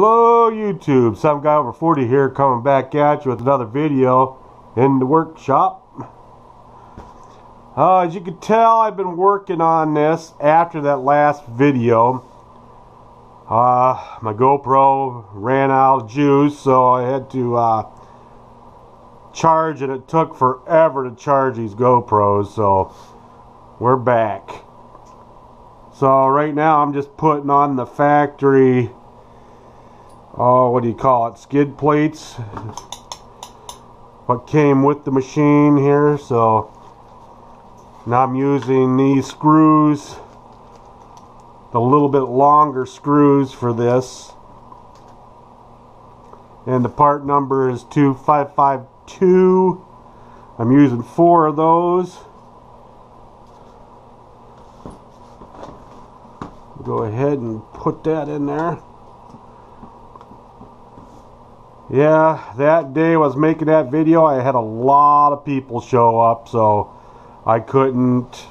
Hello YouTube, some guy over 40 here coming back at you with another video in the workshop. As you can tell, I've been working on this after that last video. My GoPro ran out of juice, so I had to charge it. It took forever to charge these GoPros, so we're back. So right now I'm just putting on the factory, what do you call it, skid plates, what came with the machine here. So now I'm using these screws, the little bit longer screws for this, and the part number is 2552. I'm using 4 of those. Go ahead and put that in there. Yeah, that day I was making that video, I had a lot of people show up, so I couldn't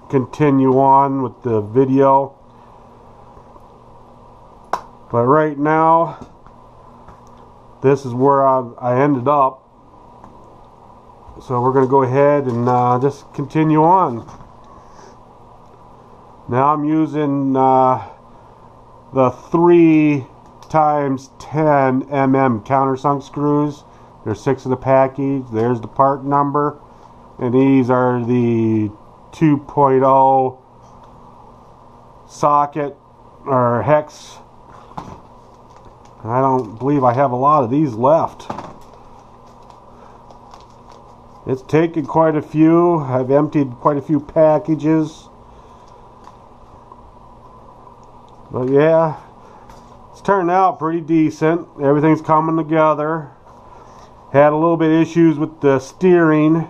continue on with the video. But right now, this is where I ended up. So we're going to go ahead and just continue on. Now I'm using the 3 times 10 mm countersunk screws. There's 6 in the package. There's the part number, and these are the 2.0 socket or hex. I don't believe I have a lot of these left. It's taken quite a few. I've emptied quite a few packages. But yeah, it's turned out pretty decent. Everything's coming together. Had a little bit of issues with the steering,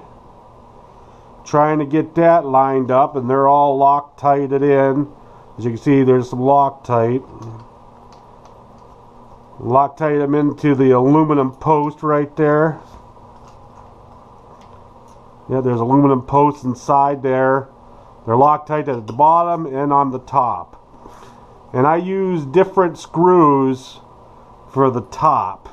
trying to get that lined up, and they're all Loctited in. As you can see, there's some Loctite. Loctite them into the aluminum post right there. Yeah, there's aluminum posts inside there. They're Loctite at the bottom and on the top. And I use different screws for the top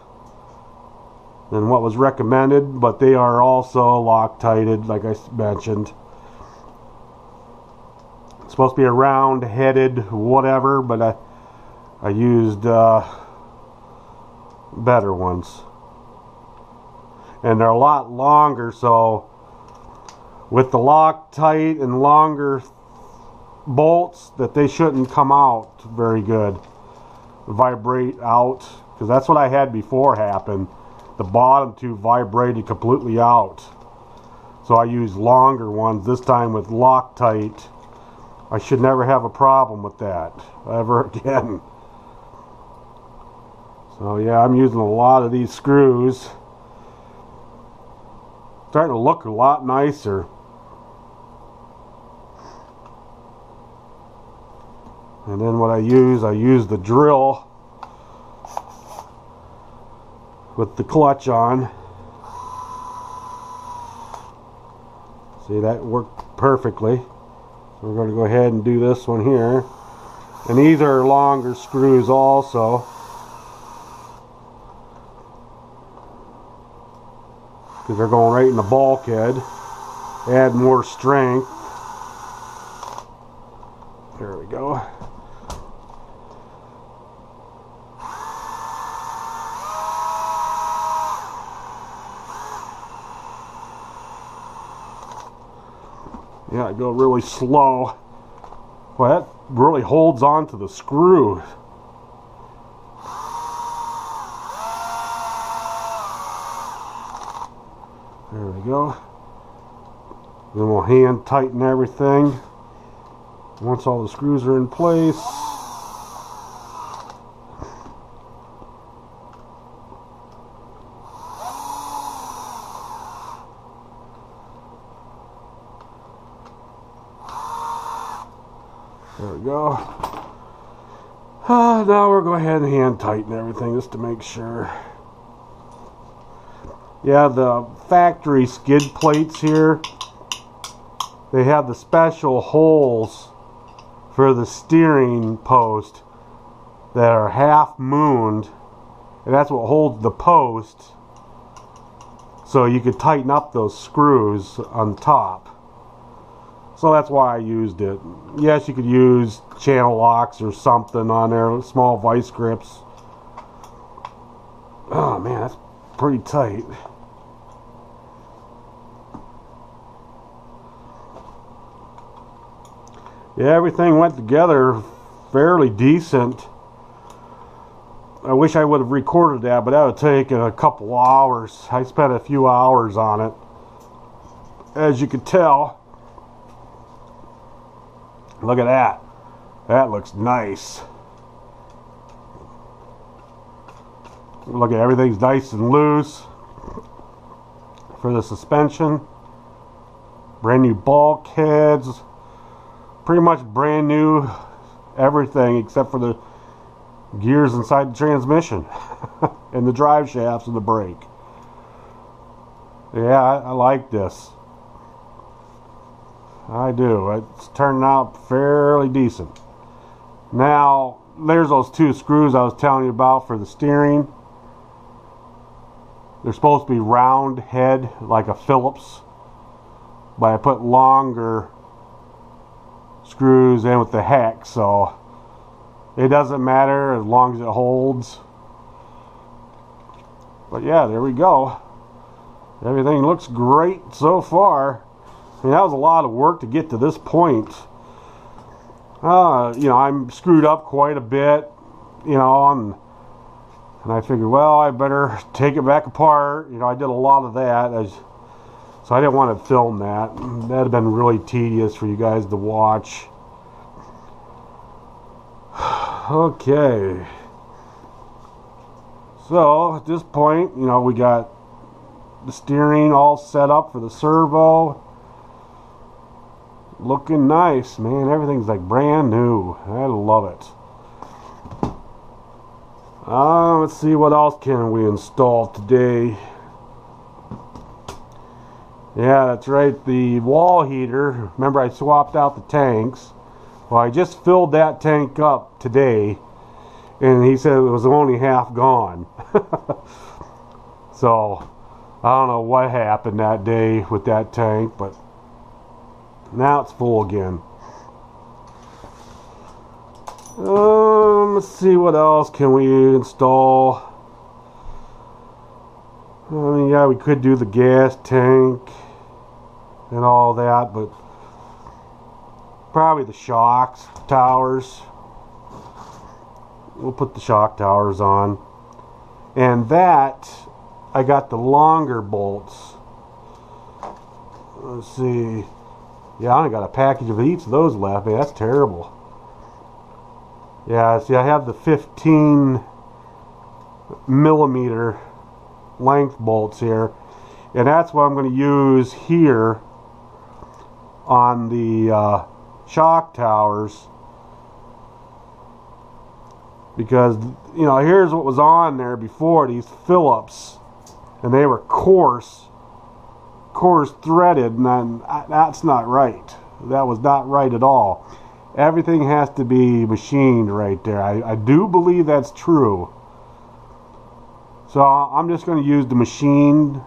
than what was recommended, but they are also Loctited, like I mentioned. It's supposed to be a round-headed whatever, but I used better ones. And they're a lot longer, so with the Loctite and longer bolts, that they shouldn't come out very good, vibrate out, because that's what I had before happen. The bottom 2 vibrated completely out, so I used longer ones this time with Loctite. I should never have a problem with that ever again. So yeah, I'm using a lot of these screws. Starting to look a lot nicer. And then what I use the drill with the clutch on. See, that worked perfectly. So we're going to go ahead and do this one here. And these are longer screws also, because they're going right in the bulkhead. Add more strength. There we go. Yeah, I go really slow. Well, that really holds on to the screw. There we go. Then we'll hand tighten everything once all the screws are in place. There we go. Now we'll go ahead and hand tighten everything just to make sure. Yeah, the factory skid plates here, they have the special holes for the steering post. that are half mooned, and that's what holds the post, so you could tighten up those screws on top. So that's why I used it. Yes, you could use channel locks or something on there, small vice grips. Oh man, that's pretty tight. Yeah, everything went together fairly decent. I wish I would have recorded that, but that would take a couple hours. I spent a few hours on it, as you can tell. Look at that. That looks nice. Look at everything's nice and loose for the suspension. Brand new bulkheads. Pretty much brand new everything except for the gears inside the transmission and the drive shafts and the brake. Yeah, I like this. I do. It's turning out fairly decent. Now, there's those two screws I was telling you about for the steering. They're supposed to be round head like a Phillips, but I put longer screws in with the hex, so it doesn't matter as long as it holds. But yeah, there we go. Everything looks great so far. I mean, that was a lot of work to get to this point. You know, I'm screwed up quite a bit, you know, and I figured, well, I better take it back apart. You know, I did a lot of that, so I didn't want to film that. That'd have been really tedious for you guys to watch. Okay. So, at this point, you know, we got the steering all set up for the servo. Looking nice, man. Everything's like brand new. I love it. Let's see, what else can we install today? Yeah, that's right, the wall heater. Remember, I swapped out the tanks. Well, I just filled that tank up today, and he said it was only half gone. So, I don't know what happened that day with that tank, but now it's full again. Let's see, what else can we install? I mean, yeah, we could do the gas tank and all that, but probably the shock towers. We'll put the shock towers on. And that, I got the longer bolts. Let's see. Yeah, I only got a package of each of those left. Man, that's terrible. Yeah, see, I have the 15 millimeter length bolts here, and that's what I'm going to use here on the shock towers, because, you know, here's what was on there before, these Phillips, and they were coarse threaded, and then that's not right. That was not right at all. Everything has to be machined right there. I do believe that's true. So I'm just going to use the machined.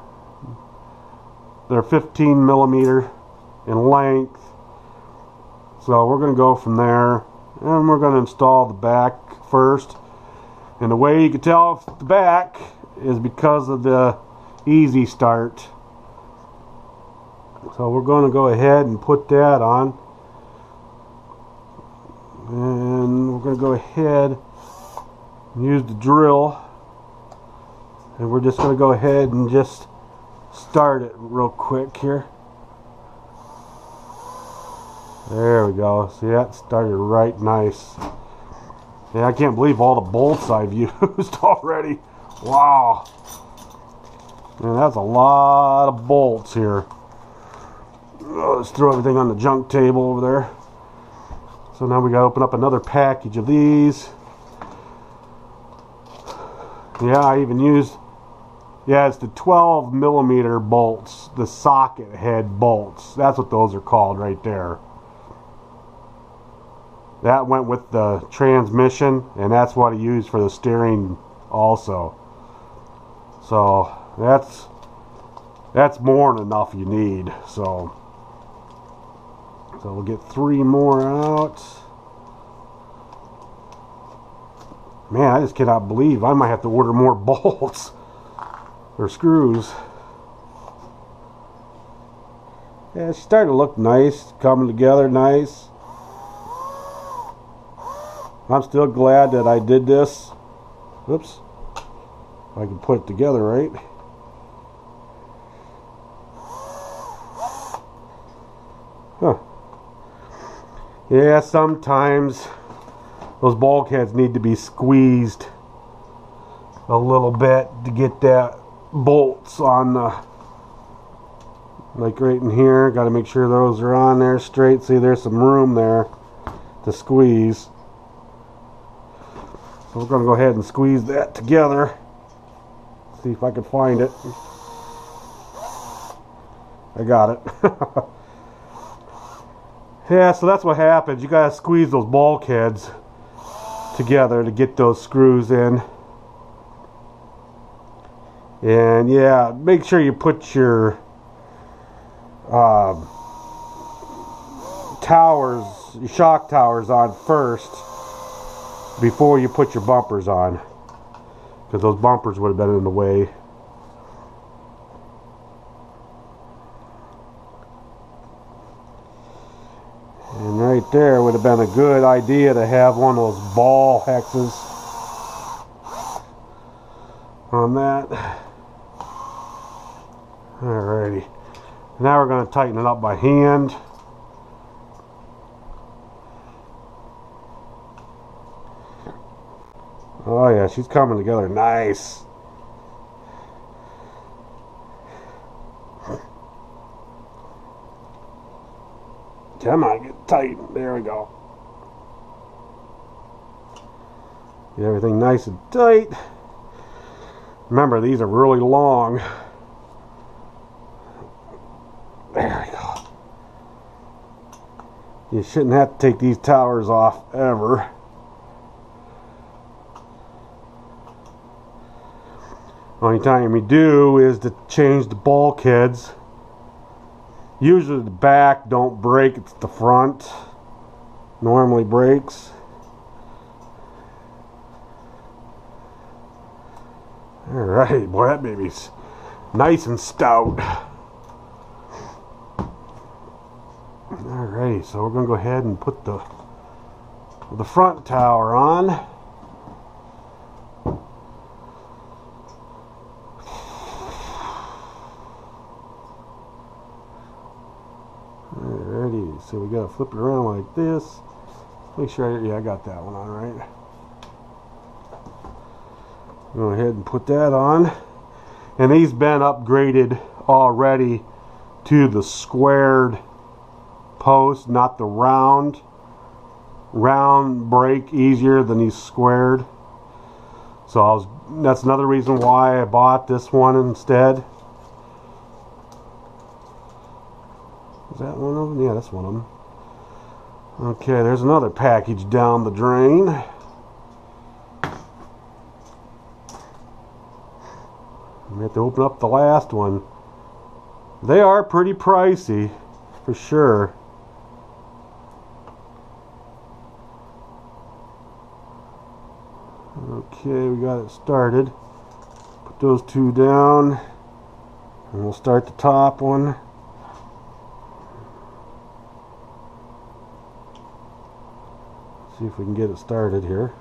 They're 15 millimeter in length. So we're going to go from there, and we're going to install the back first. And the way you can tell it's the back is because of the easy start. So we're going to go ahead and put that on. And we're going to go ahead and use the drill, and we're just going to go ahead and just start it real quick here. There we go. See, that started right nice. Yeah, I can't believe all the bolts I've used already. Wow. Man, that's a lot of bolts here. Let's throw everything on the junk table over there. So now we got to open up another package of these. Yeah, I even used, yeah, it's the 12 millimeter bolts, the socket head bolts. That's what those are called right there. That went with the transmission, and that's what I used for the steering also. So that's more than enough you need. So we'll get 3 more out. Man, I just cannot believe I might have to order more bolts or screws. Yeah, it's starting to look nice, coming together nice. I'm still glad that I did this. Oops. I can put it together right. Huh. Yeah, sometimes those bulkheads need to be squeezed a little bit to get that bolts on the, like right in here. Got to make sure those are on there straight. See, there's some room there to squeeze. So we're going to go ahead and squeeze that together. See if I can find it. I got it. Yeah, so that's what happens. You got to squeeze those bulkheads together to get those screws in. And yeah, make sure you put your towers, your shock towers on first before you put your bumpers on, because those bumpers would have been in the way. And right there would have been a good idea to have one of those ball hexes on that. Alrighty. Now we're going to tighten it up by hand. Oh yeah, she's coming together nice. Come on, get tight. There we go. Get everything nice and tight. Remember, these are really long. There we go. You shouldn't have to take these towers off ever. Only time you do is to change the bulkheads. Usually the back don't break, it's the front normally breaks. Alright, boy, that baby's nice and stout. Alright, so we're going to go ahead and put the front tower on. Alrighty, so we gotta flip it around like this. Make sure, yeah, I got that one on right. Go ahead and put that on. And these been upgraded already to the squared post, not the round. Round break easier than these squared. So that's another reason why I bought this one instead. Is that one of them? Yeah, that's one of them. Okay, there's another package down the drain. We have to open up the last one. They are pretty pricey, for sure. Okay, we got it started. Put those two down, and we'll start the top one. See if we can get it started here.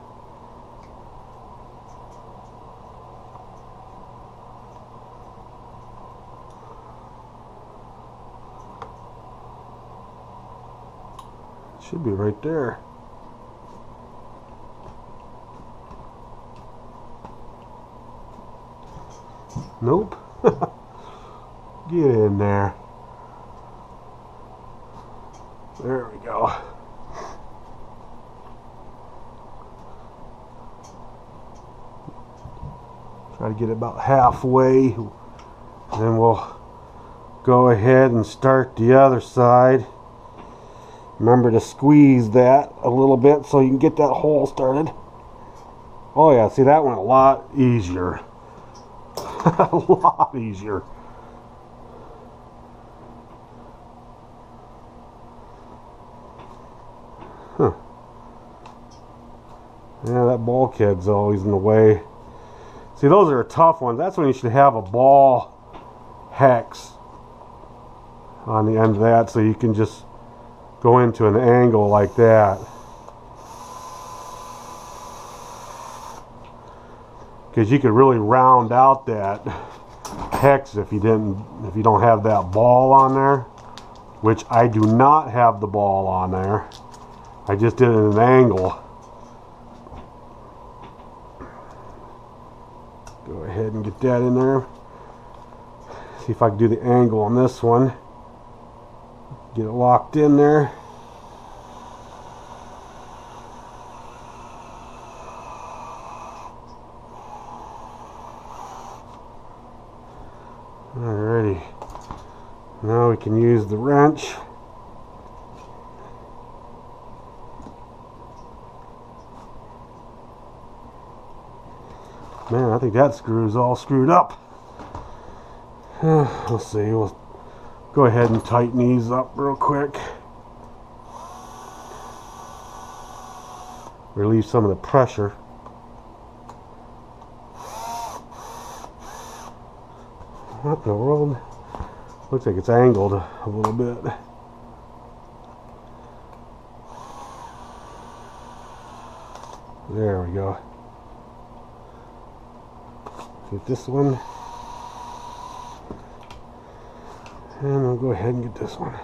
Should be right there. Nope. Get in there. There we go. Try to get it about halfway, and then we'll go ahead and start the other side. Remember to squeeze that a little bit so you can get that hole started. Oh yeah, see, that went a lot easier. A lot easier. Huh. Yeah, that bulkhead's always in the way. See, those are tough ones. That's when you should have a ball hex on the end of that so you can just go into an angle like that. Because you could really round out that hex if you don't have that ball on there, which I do not have the ball on there. I just did it at an angle. Go ahead and get that in there. See if I can do the angle on this one. Get it locked in there. Alrighty. Now we can use the wrench. Man, I think that screw is all screwed up. Let's see. We'll go ahead and tighten these up real quick. Relieve some of the pressure. What in the world? Looks like it's angled a little bit. There we go. Get this one. And I'll go ahead and get this one.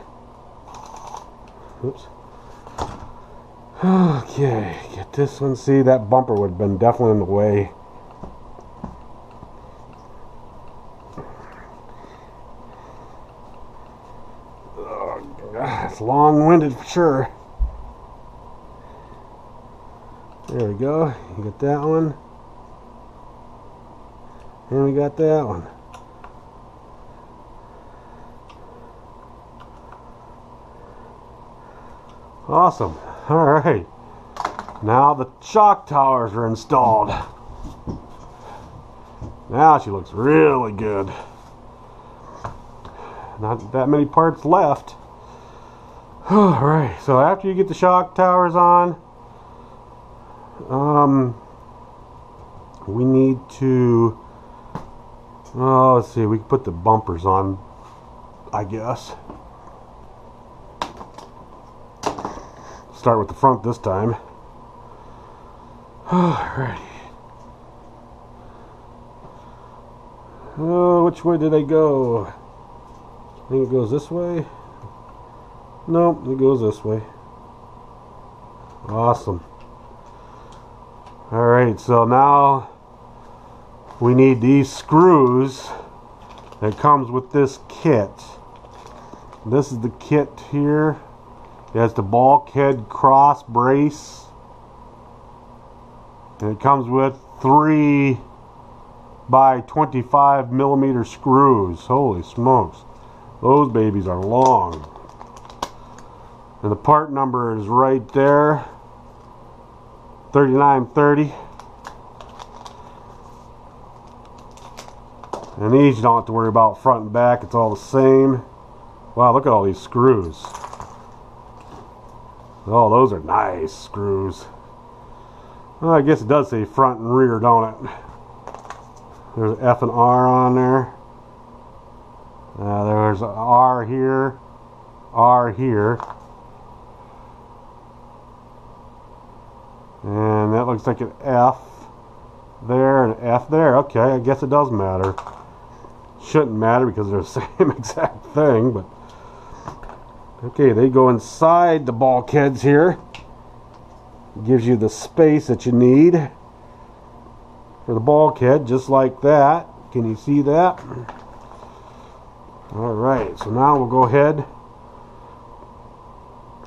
Oops. Okay, get this one. See, that bumper would have been definitely in the way. Oh, it's long-winded for sure. There we go. You got that one. And we got that one. Awesome. Alright. Now the shock towers are installed. Now she looks really good. Not that many parts left. Alright, so after you get the shock towers on, we need to, let's see, we can put the bumpers on, I guess. Start with the front this time. Alrighty. Oh, which way did I go? I think it goes this way. Nope, it goes this way. Awesome. Alright, so now we need these screws that comes with this kit. This is the kit here. It has the bulkhead cross brace. And it comes with 3 by 25 millimeter screws. Holy smokes. Those babies are long. And the part number is right there. 3930. And these you don't have to worry about front and back. It's all the same. Wow, look at all these screws. Oh, those are nice screws. Well, I guess it does say front and rear, don't it? There's F and R on there. There's an R here, R here. And that looks like an F there and F there. Okay, I guess it does matter. Shouldn't matter because they're the same exact thing, but okay, they go inside the bulkheads here. Gives you the space that you need for the bulkhead, just like that. Can you see that? Alright, so now we'll go ahead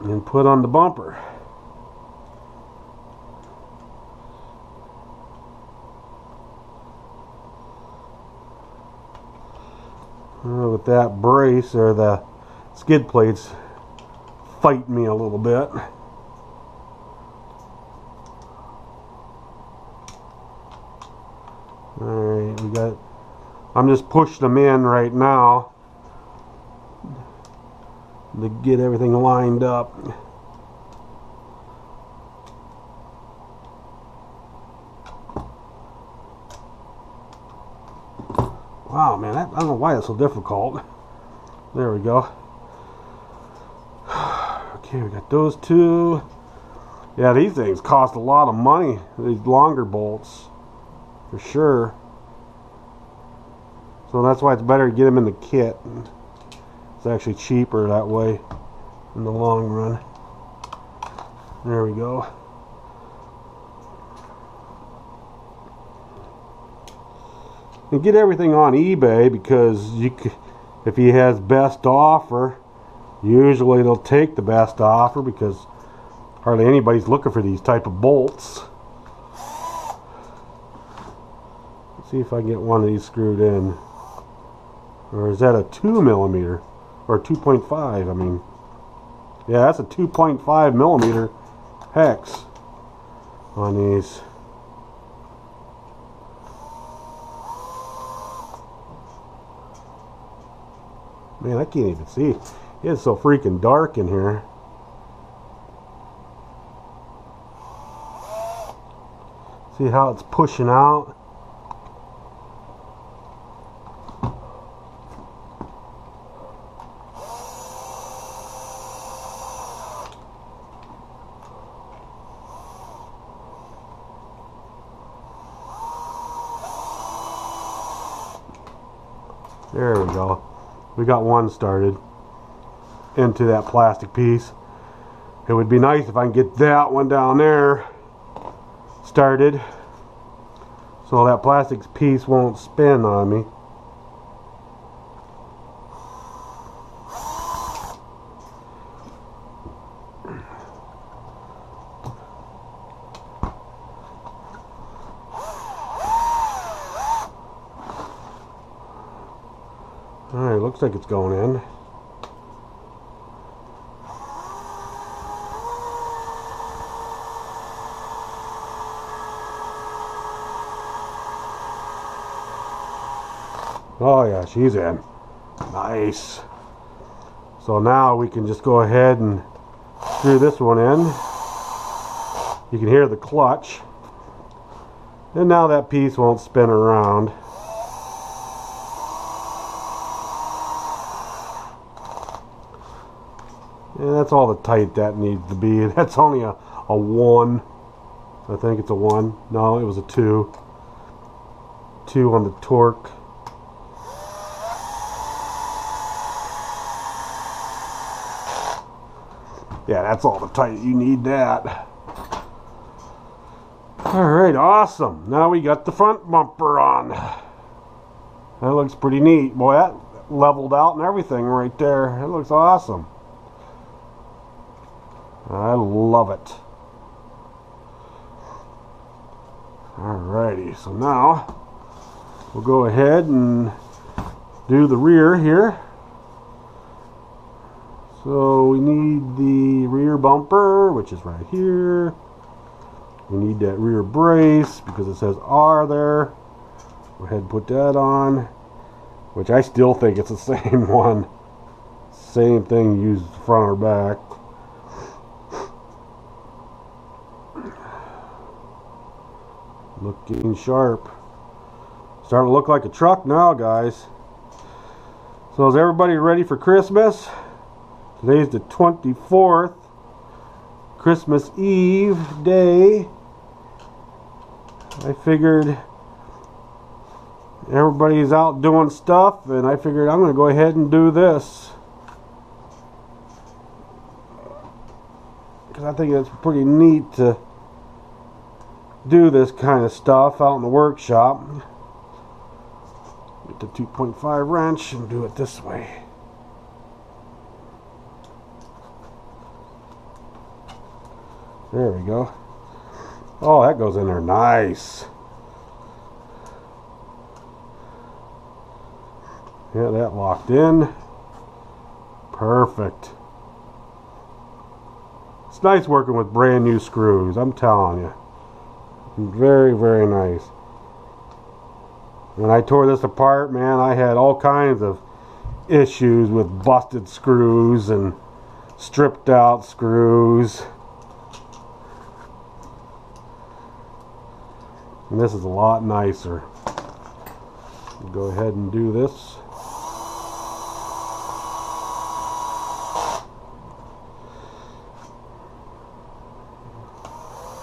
and put on the bumper. With that brace, or the skid plates fighting me a little bit. Alright, we got, I'm just pushing them in right now to get everything lined up. Wow, man, I don't know why it's so difficult. There we go. Okay, we got those two. Yeah, these things cost a lot of money, these longer bolts, for sure. So that's why it's better to get them in the kit. It's actually cheaper that way in the long run. There we go. And get everything on eBay, because if he has best offer, usually they'll take the best offer because hardly anybody's looking for these type of bolts. Let's see if I can get one of these screwed in. Or is that a 2mm or 2.5? I mean, yeah, that's a 2.5mm hex on these. Man, I can't even see. It's so freaking dark in here. See how it's pushing out? There we go. We got one started into that plastic piece. It would be nice if I can get that one down there started so that plastic piece won't spin on me. Alright, looks like it's going in. Oh yeah, she's in. Nice. So now we can just go ahead and screw this one in. You can hear the clutch. And now that piece won't spin around. And that's all the tight that needs to be. That's only a 1. I think it's a 1. No, it was a 2. 2 on the torque. Yeah, that's all the tight you need that. Alright, awesome. Now we got the front bumper on. That looks pretty neat. Boy, that leveled out and everything right there. It looks awesome. I love it. Alrighty, so now we'll go ahead and do the rear here. So we need the rear bumper, which is right here. We need that rear brace because it says R there. Go ahead and put that on, which I still think it's the same one. Same thing, used front or back. Looking sharp. Starting to look like a truck now, guys. So is everybody ready for Christmas? Today's the 24th. Christmas Eve day. I figured everybody's out doing stuff, and I figured I'm going to go ahead and do this. Because I think it's pretty neat to do this kind of stuff out in the workshop. Get the 2.5 wrench and do it this way. There we go. Oh, that goes in there nice. Yeah, that locked in. Perfect. nice working with brand new screws, I'm telling you. Very, very nice. When I tore this apart, man, I had all kinds of issues with busted screws and stripped out screws. And this is a lot nicer. Go ahead and do this.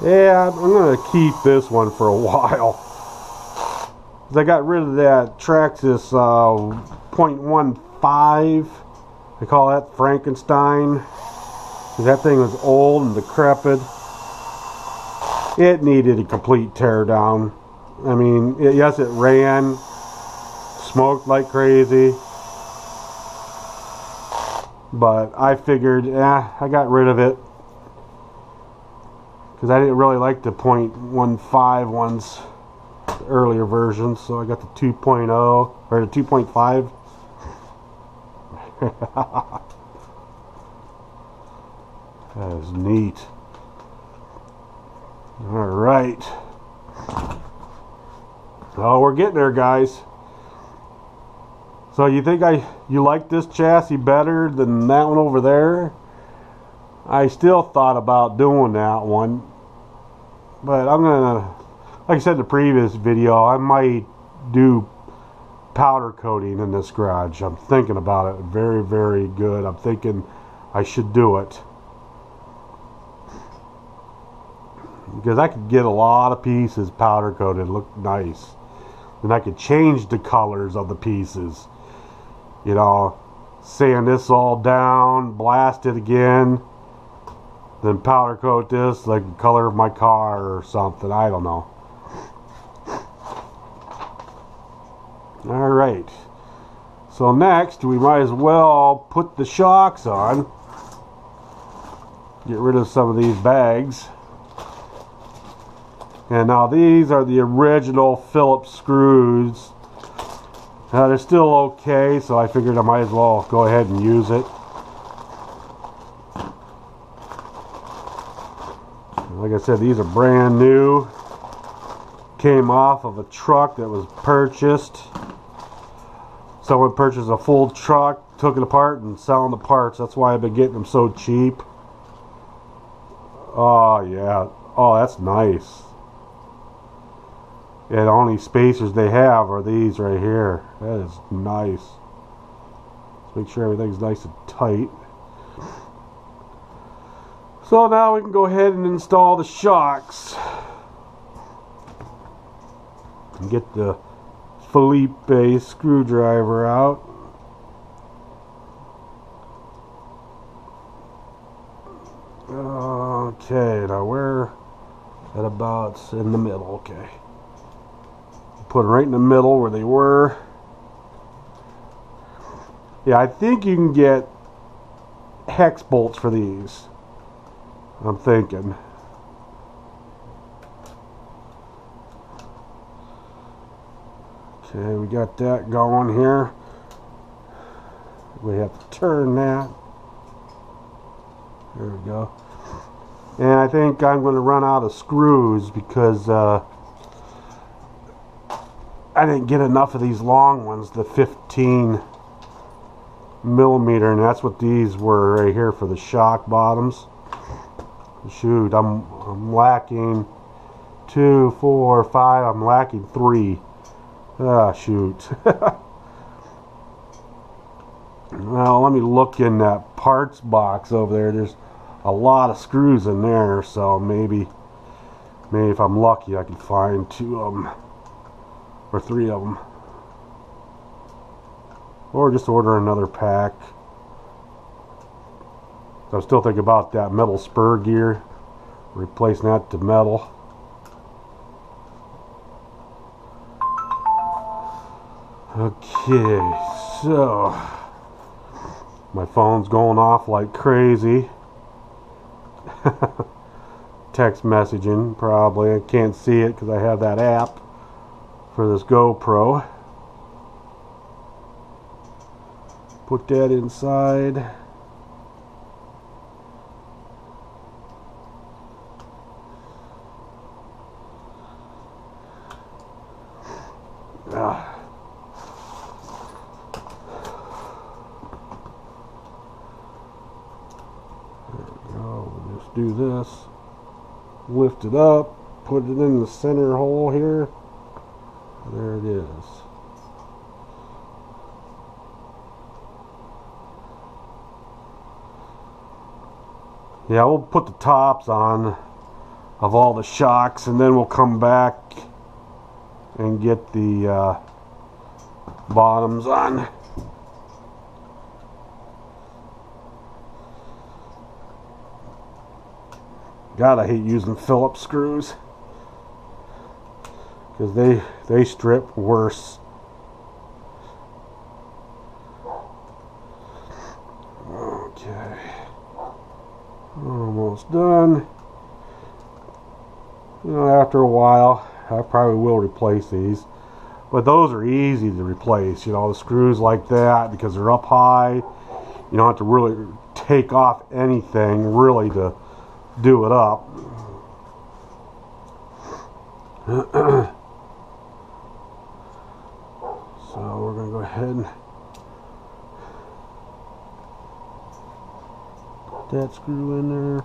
Yeah, I'm going to keep this one for a while. I got rid of that Traxxas 0.15. I call that Frankenstein. That thing was old and decrepit. It needed a complete tear down. I mean, yes, it ran, smoked like crazy. But I figured, I got rid of it. Because I didn't really like the 0.15 ones, the earlier versions, so I got the 2.0 or the 2.5. That is neat. Alright. Oh, we're getting there, guys. So you think you like this chassis better than that one over there? I still thought about doing that one. But I'm gonna, like I said in the previous video, I might do powder coating in this garage. I'm thinking about it. Very, very good. I'm thinking I should do it. Because I could get a lot of pieces powder coated, look nice. And I could change the colors of the pieces. You know, sand this all down, blast it again. Then powder coat this like the color of my car or something. I don't know. Alright. So next we might as well put the shocks on. Get rid of some of these bags. And now these are the original Phillips screws. They're still okay, so I figured I might as well go ahead and use it. Like I said, these are brand new. Came off of a truck that was purchased. Someone purchased a full truck, took it apart, and selling the parts. That's why I've been getting them so cheap. Oh, yeah. Oh, that's nice. And the only spacers they have are these right here. That is nice. Let's make sure everything's nice and tight. So now we can go ahead and install the shocks. And get the Felipe screwdriver out. Okay, now where? At about in the middle, okay. Put them right in the middle where they were. Yeah, I think you can get hex bolts for these. I'm thinking. Okay, we got that going here. We have to turn that. There we go. And I think I'm going to run out of screws because I didn't get enough of these long ones, the 15 millimeter, and that's what these were right here for the shock bottoms. Shoot, I'm lacking 2, 4, 5. I'm lacking 3. Ah, shoot. Well, let me look in that parts box over there. There's a lot of screws in there, so maybe if I'm lucky, I can find 2 of them or 3 of them, or just order another pack. I'm still thinking about that metal spur gear, replacing that to metal. Okay, so my phone's going off like crazy. Text messaging, probably. I can't see it because I have that app for this GoPro. Put that inside. We'll just do this. Lift it up. Put it in the center hole here. There it is. Yeah, we'll put the tops on of all the shocks, and then we'll come back and get the bottoms on. God, I hate using Phillips screws because they strip worse. Okay, almost done. You know, after a while, I probably will replace these, but those are easy to replace. You know, the screws like that, because they're up high. You don't have to really take off anything really to do it up. So we're going to go ahead and put that screw in there.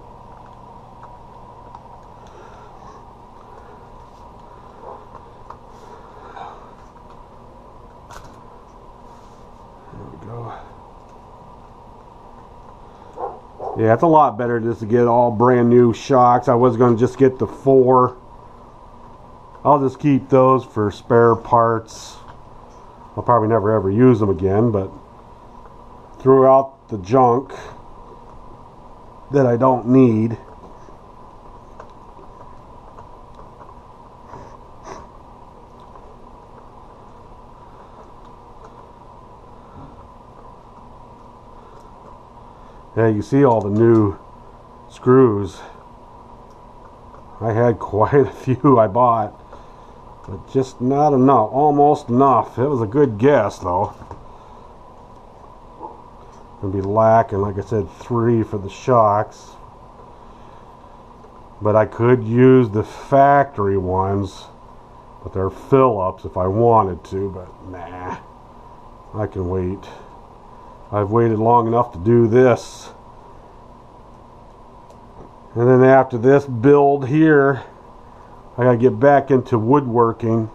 There we go. Yeah, it's a lot better just to get all brand new shocks. I was going to just get the 4. I'll just keep those for spare parts. I'll probably never ever use them again, but throw out the junk that I don't need. Yeah, you see all the new screws. I had quite a few I bought, but just not enough. Almost enough. It was a good guess, though. Gonna be lacking, like I said, 3 for the shocks. But I could use the factory ones, but they're Phillips if I wanted to, but nah. I can wait. I've waited long enough to do this. And then after this build here, I gotta get back into woodworking.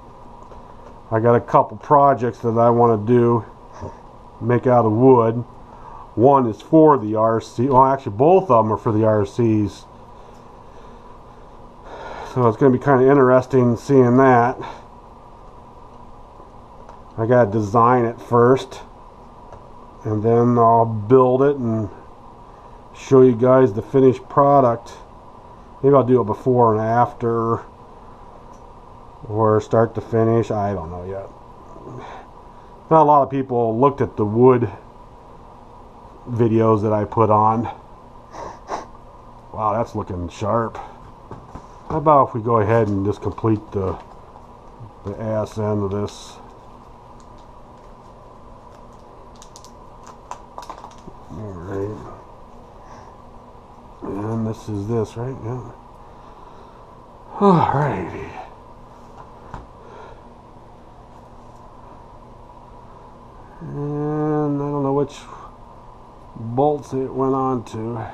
I got a couple projects that I want to do, make out of wood. One is for the RC. Well, actually both of them are for the RCs. So it's going to be kind of interesting seeing that. I got to design it first, and then I'll build it and show you guys the finished product. Maybe I'll do it before and after, or start to finish. I don't know yet. Not a lot of people looked at the wood videos that I put on. Wow, that's looking sharp. How about if we go ahead and just complete the ass end of this. Alright. And this is this, right? Yeah. Alrighty. And I don't know which bolts it went on to.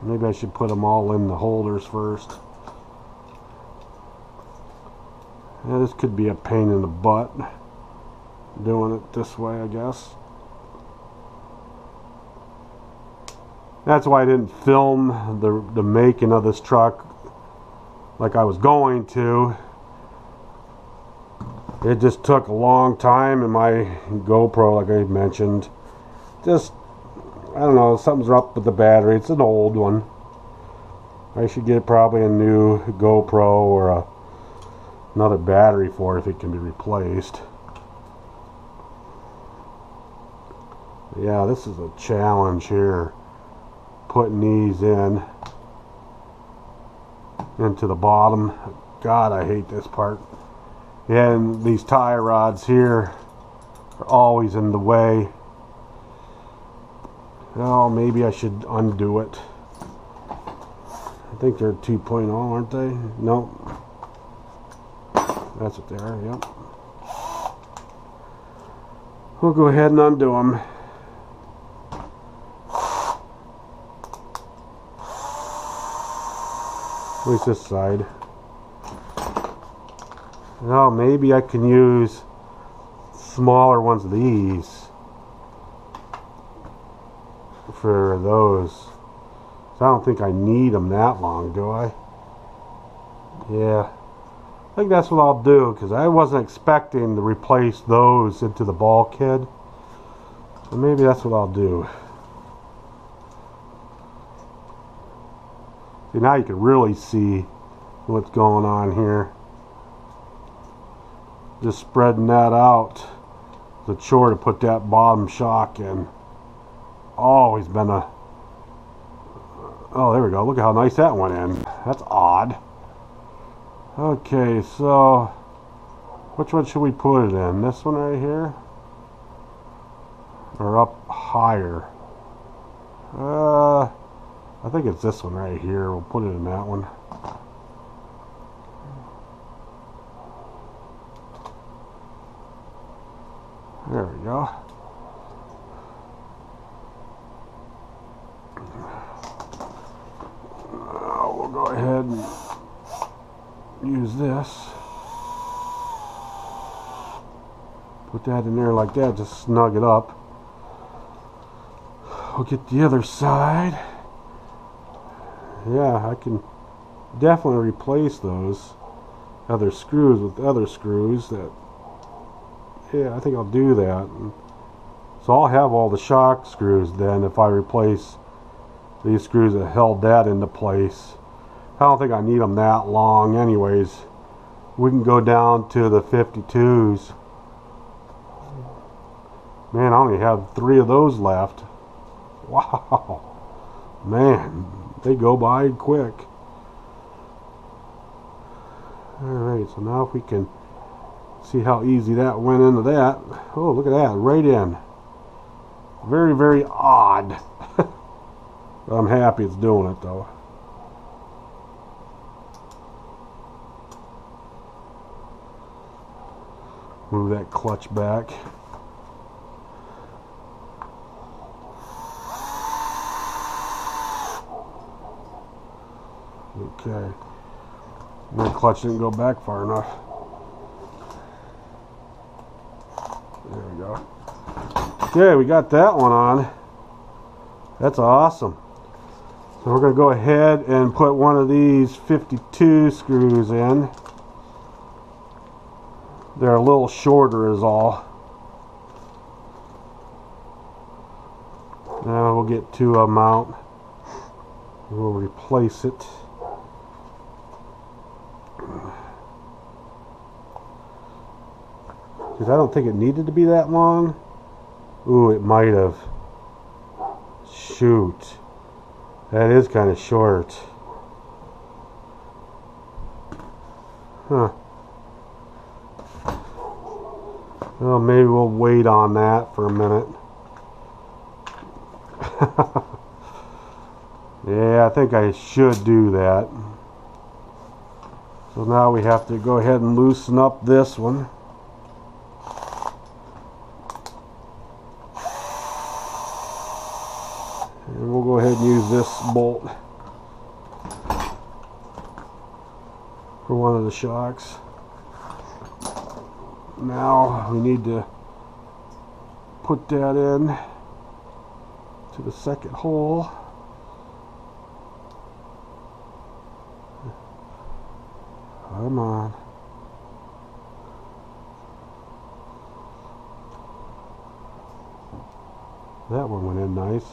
Maybe I should put them all in the holders first. Yeah, this could be a pain in the butt doing it this way, I guess. That's why I didn't film the making of this truck like I was going to. It just took a long time, and my GoPro, like I mentioned, just, I don't know, something's up with the battery. It's an old one. I should get probably a new GoPro or another battery for it if it can be replaced. Yeah, this is a challenge here, putting these into the bottom. God, I hate this part. And these tie rods here are always in the way. Oh, maybe I should undo it. I think they're 2.0, aren't they? Nope. That's what they are, yep. We'll go ahead and undo them. At least this side. Oh, maybe I can use smaller ones of these for those. So I don't think I need them that long, do I? Yeah. I think that's what I'll do, because I wasn't expecting to replace those into the bulkhead. So maybe that's what I'll do. See, now you can really see what's going on here. Just spreading that out. It's a chore to put that bottom shock in. Always been a... Oh, there we go. Look at how nice that went in. That's odd. Okay, so which one should we put it in? This one right here? Or up higher? I think it's this one right here. We'll put it in that one. There we go. We'll go ahead and use this. Put that in there like that, just snug it up. We'll get the other side. Yeah, I can definitely replace those other screws with other screws. That, yeah, I think I'll do that. So I'll have all the shock screws then if I replace these screws that held that into place. I don't think I need them that long anyways. We can go down to the 52s. Man, I only have 3 of those left. Wow. Man, they go by quick. Alright, so now if we can see how easy that went into that. Oh, look at that, right in. Very, very odd. I'm happy it's doing it though. Move that clutch back. Okay. My clutch didn't go back far enough. There we go. Okay, we got that one on. That's awesome. So we're going to go ahead and put one of these 52 screws in. They're a little shorter is all. Now we'll get 2 of them out. We'll replace it. Because I don't think it needed to be that long. Ooh, it might have. Shoot. That is kind of short. Huh. Well, maybe we'll wait on that for a minute. Yeah, I think I should do that. So now we have to go ahead and loosen up this one. And we'll go ahead and use this bolt for one of the shocks. Now we need to put that in to the second hole. Come on. That one went in nice.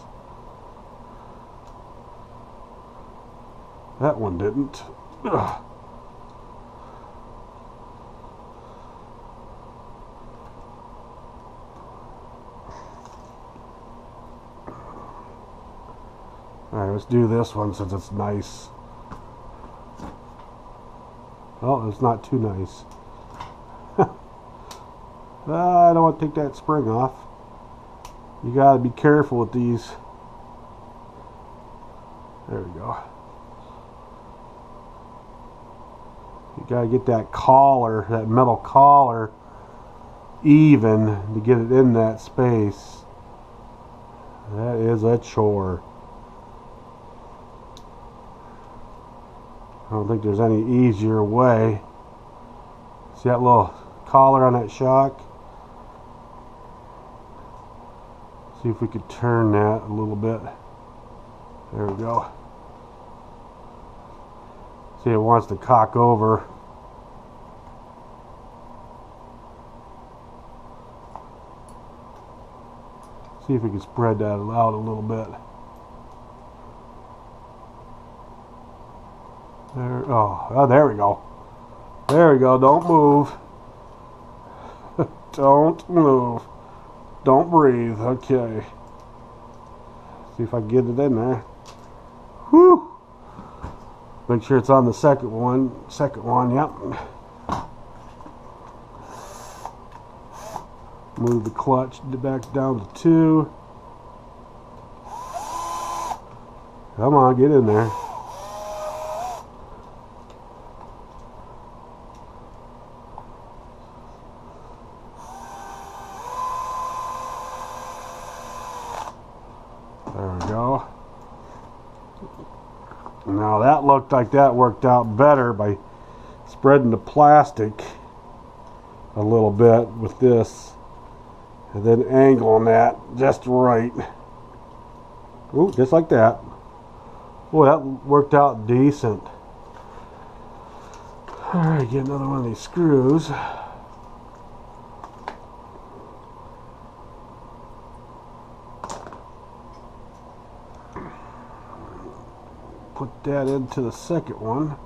That one didn't. Ugh. Alright, let's do this one since it's nice. Oh, it's not too nice. I don't want to take that spring off. You gotta be careful with these. There we go. You gotta get that collar, that metal collar, even to get it in that space. That is a chore. I don't think there's any easier way. See that little collar on that shock? See if we could turn that a little bit. There we go. See, it wants to cock over. See if we can spread that out a little bit. There, oh, there we go. There we go. Don't move. Don't move. Don't breathe. Okay. See if I can get it in there. Whew. Make sure it's on the second one. Second one, yep. Move the clutch back down to 2. Come on, get in there. There we go. Now that looked like that worked out better by spreading the plastic a little bit with this and then angling that just right. Ooh, just like that. Oh, that worked out decent. Alright, get another one of these screws. Put that into the second one.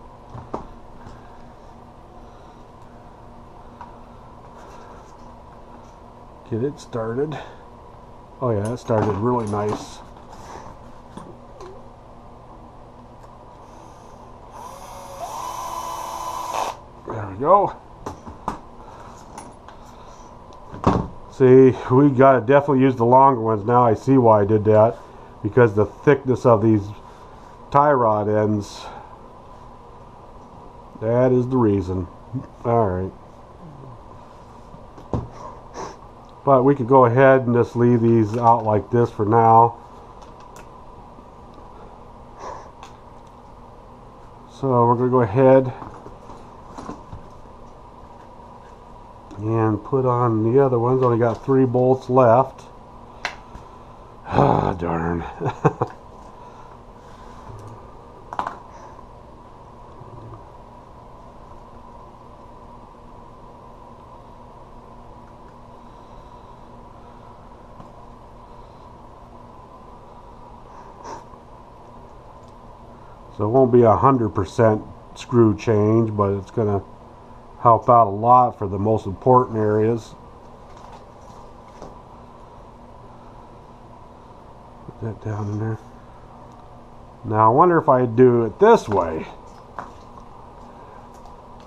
Get it started. Oh yeah, it started really nice. There we go. See, we gotta definitely use the longer ones. Now I see why I did that, because the thickness of these tie rod ends. That is the reason. Alright. But we could go ahead and just leave these out like this for now. So we're going to go ahead and put on the other ones. Only got 3 bolts left. Ah, darn. So it won't be 100% screw change, but it's going to help out a lot for the most important areas. Put that down in there. Now I wonder if I do it this way.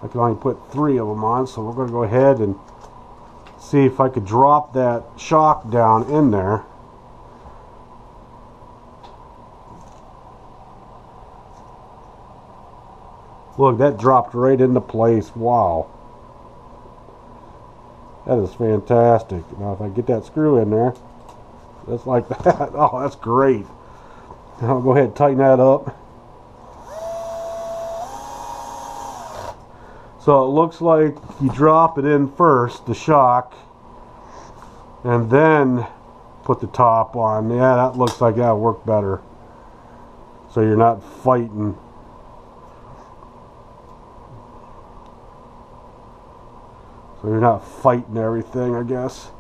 I can only put 3 of them on, so we're going to go ahead and see if I could drop that shock down in there. Look, that dropped right into place. Wow. That is fantastic. Now if I get that screw in there, just like that. Oh, that's great. Now I'll go ahead and tighten that up. So it looks like you drop it in first, the shock, and then put the top on. Yeah, that looks like that'll work better. So you're not fighting. So you're not fighting everything, I guess.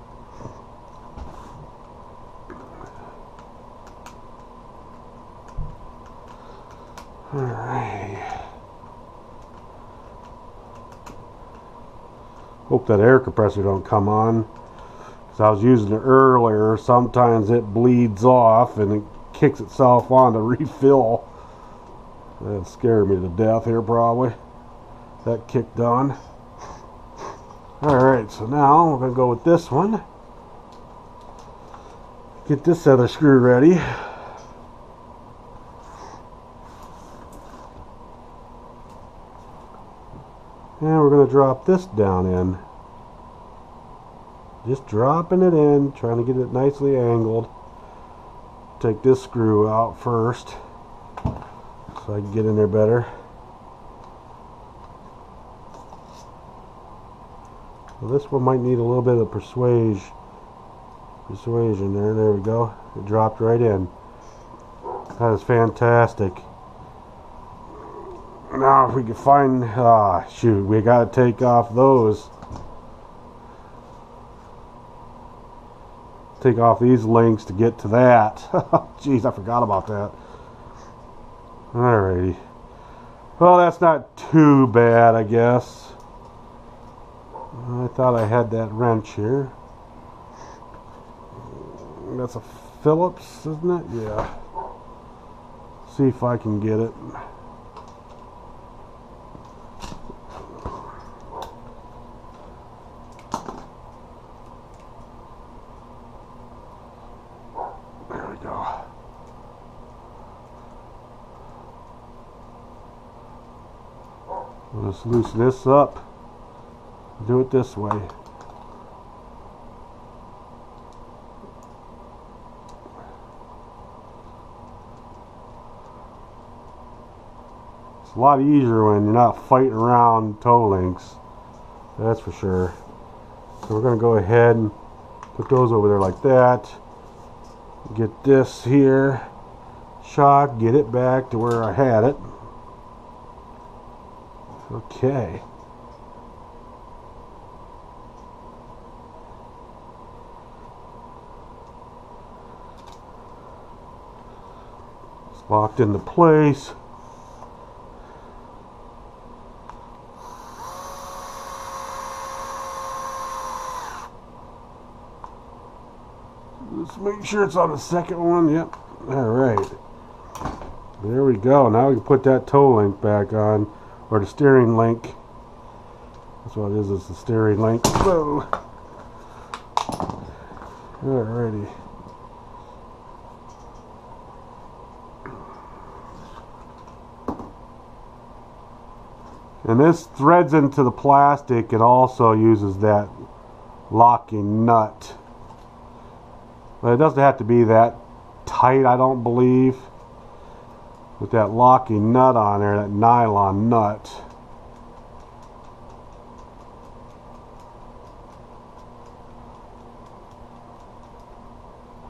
Alright. Hope that air compressor don't come on. Because I was using it earlier. Sometimes it bleeds off and it kicks itself on to refill. That scared me to death here probably. That kicked on. Alright, so now we're going to go with this one. Get this other screw ready. And we're going to drop this down in. Just dropping it in, trying to get it nicely angled. Take this screw out first so I can get in there better. Well, this one might need a little bit of persuasion there. There we go. It dropped right in. That is fantastic. Now if we can find, shoot, we got to take off those. Take off these links to get to that. Jeez, I forgot about that. Alrighty. Well, that's not too bad, I guess. I thought I had that wrench here. That's a Phillips, isn't it? Yeah. See if I can get it. There we go. We'll just loosen this up. Do it this way. It's a lot easier when you're not fighting around toe links. That's for sure. So we're going to go ahead and put those over there like that. Get this here shock, get it back to where I had it. Okay. It's locked into place. Let's make sure it's on the second one. Yep. Alright. There we go. Now we can put that toe link back on. Or the steering link. That's what it is the steering link. Whoa. Alrighty. And this threads into the plastic. It also uses that locking nut. But it doesn't have to be that tight, I don't believe. With that locking nut on there, that nylon nut.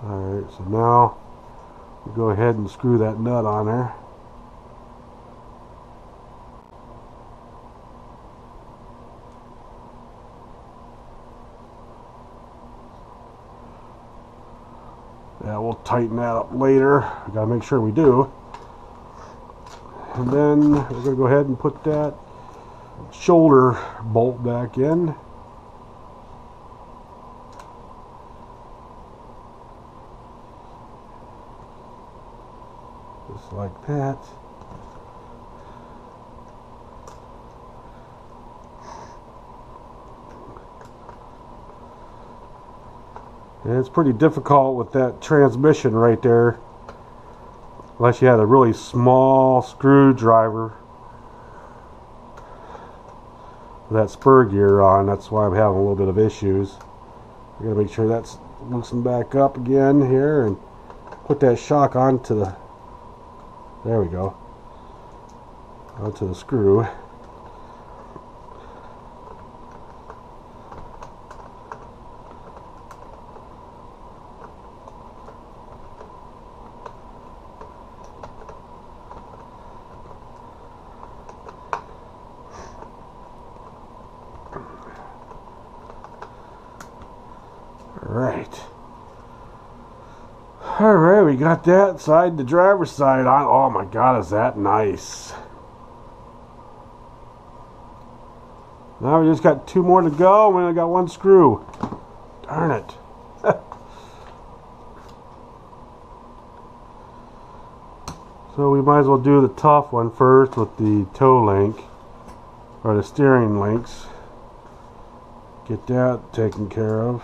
Alright, so now we go ahead and screw that nut on there. Yeah, we'll tighten that up later. We gotta make sure we do. And then we're going to go ahead and put that shoulder bolt back in. Just like that. And it's pretty difficult with that transmission right there. Unless you had a really small screwdriver with that spur gear on. That's why I'm having a little bit of issues. I gotta make sure that's loosened back up again here and put that shock onto the, there we go, onto the screw. Alright, we got that side, the driver's side on. Oh my god, is that nice. Now we just got two more to go. We only got one screw. Darn it. So we might as well do the tough one first with the toe link, or the steering links. Get that taken care of.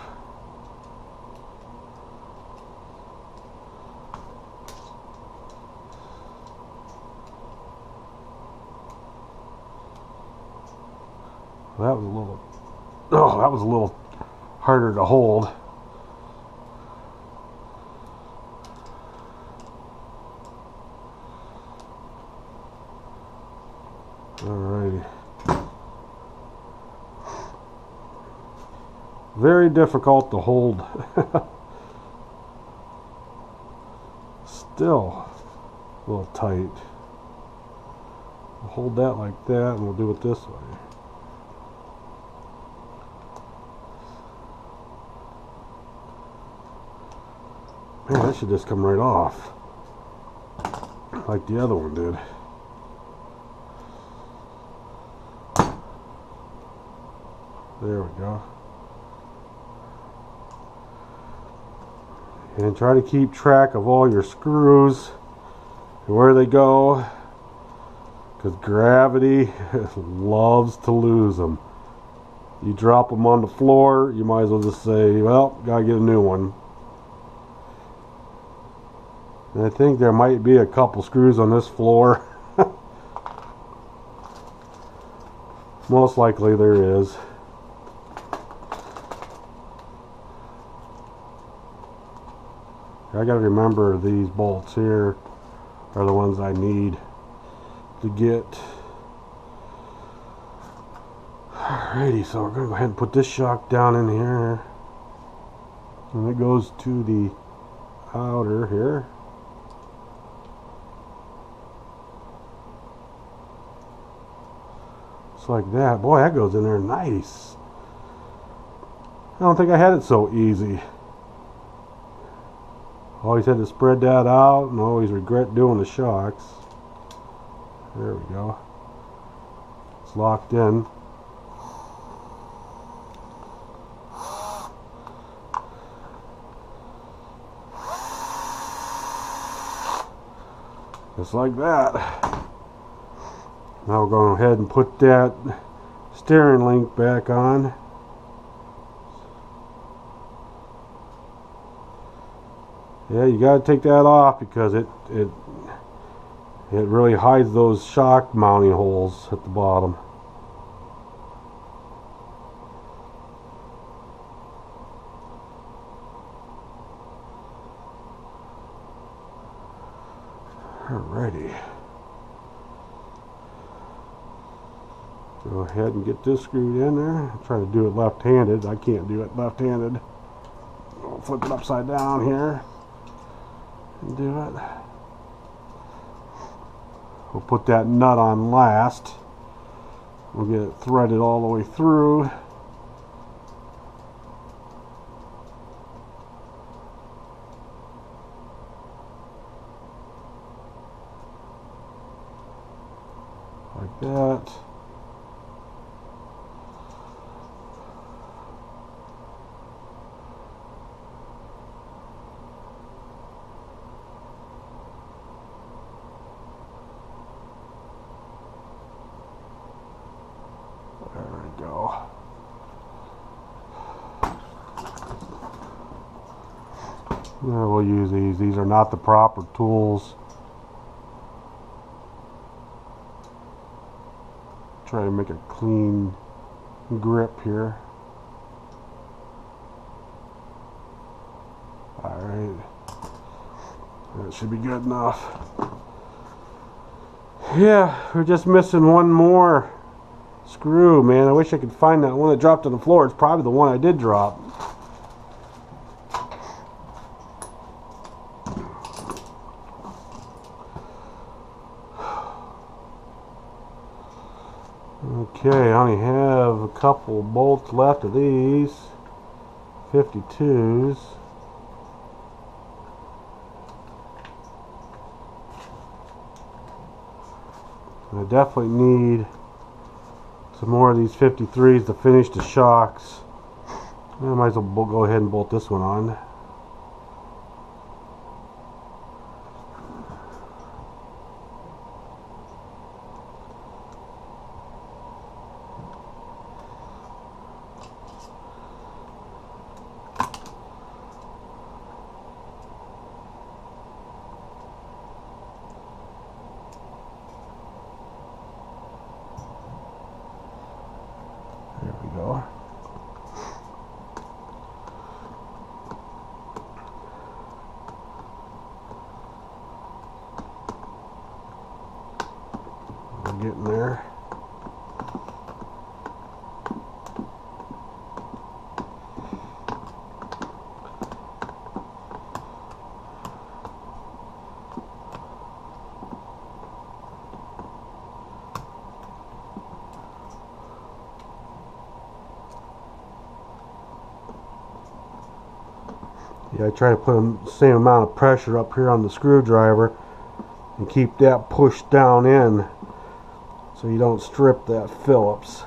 That was a little, oh, that was a little harder to hold. Alrighty. Very difficult to hold. Still a little tight. We'll hold that like that and we'll do it this way. Man, that should just come right off like the other one did. There we go. And try to keep track of all your screws and where they go, because gravity loves to lose them. You drop them on the floor, you might as well just say, well, gotta get a new one. And I think there might be a couple screws on this floor. Most likely there is. I gotta remember these bolts here are the ones I need to get. Alrighty, so we're gonna go ahead and put this shock down in here. And it goes to the outer here. Just like that. Boy, that goes in there nice. I don't think I had it so easy. Always had to spread that out and always regret doing the shocks. There we go. It's locked in. Just like that. Now we're going ahead and put that steering link back on. Yeah, you got to take that off because it really hides those shock mounting holes at the bottom. Alrighty. Go ahead and get this screwed in there. I'm trying to do it left-handed. I can't do it left-handed. I'll flip it upside down here and do it. We'll put that nut on last. We'll get it threaded all the way through. Like that. There we go. Now we'll use these. These are not the proper tools. Try to make a clean grip here. Alright. That should be good enough. Yeah, we're just missing one more screw, man. I wish I could find that one that dropped on the floor. It's probably the one I did drop. Okay, I only have a couple bolts left of these 52s. I definitely need some more of these 53s to finish the shocks. I might as well go ahead and bolt this one on. getting there. Yeah, I try to put the same amount of pressure up here on the screwdriver and keep that pushed down in so you don't strip that Phillips.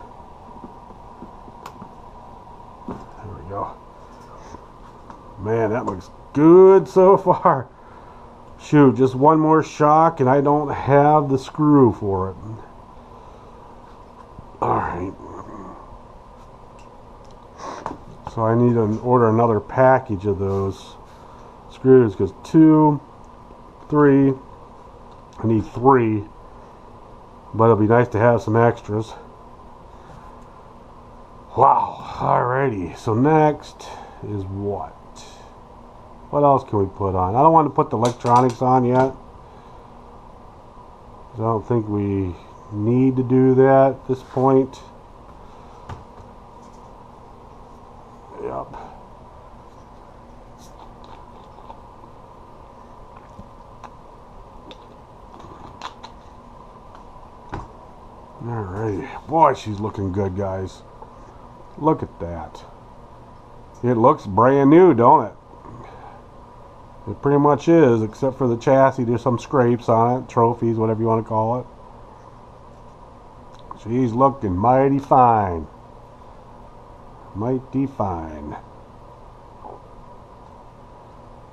There we go. Man, that looks good so far. Shoot, just one more shock and I don't have the screw for it. Alright. So I need to order another package of those screws because 2, 3, I need 3, but it'll be nice to have some extras. Wow, alrighty, so next is what? What else can we put on? I don't want to put the electronics on yet. I don't think we need to do that at this point. Yep. Alrighty. Boy, she's looking good, guys. Look at that. It looks brand new, don't it? It pretty much is, except for the chassis. There's some scrapes on it, trophies, whatever you want to call it. She's looking mighty fine. Mighty fine.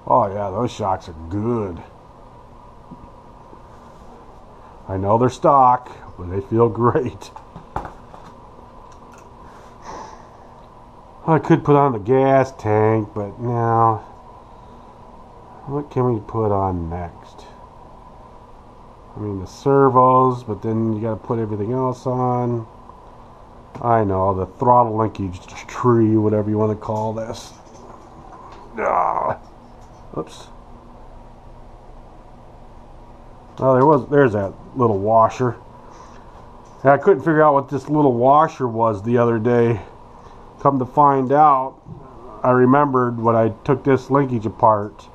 Oh yeah, those shocks are good. I know they're stock, but they feel great. I could put on the gas tank, but no. What can we put on next? I mean the servos, but then you gotta put everything else on. I know, the throttle linkage tree, whatever you want to call this. Ah, oops. Oh, there's that little washer. And I couldn't figure out what this little washer was the other day. Come to find out, I remembered when I took this linkage apart,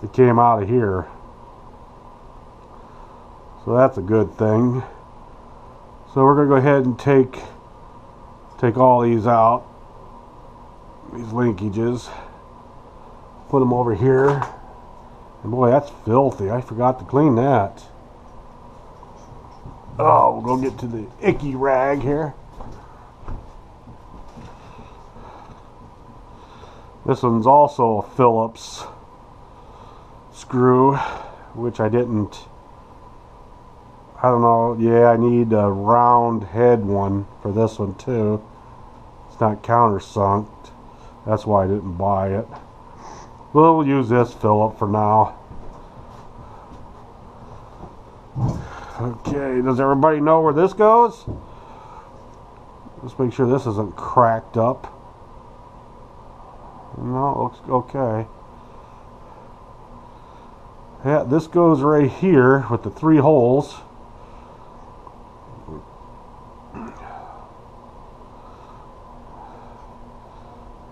it came out of here. So that's a good thing. So we're going to go ahead and take all these out, these linkages, put them over here, and boy, that's filthy. I forgot to clean that. Oh, we'll go get to the icky rag here. This one's also a Phillips screw, which I didn't, I don't know, yeah, I need a round head one for this one too. It's not countersunked. That's why I didn't buy it. We'll use this Phillip for now. Okay, does everybody know where this goes? Let's make sure this isn't cracked up. No, it looks okay. Yeah, this goes right here with the 3 holes.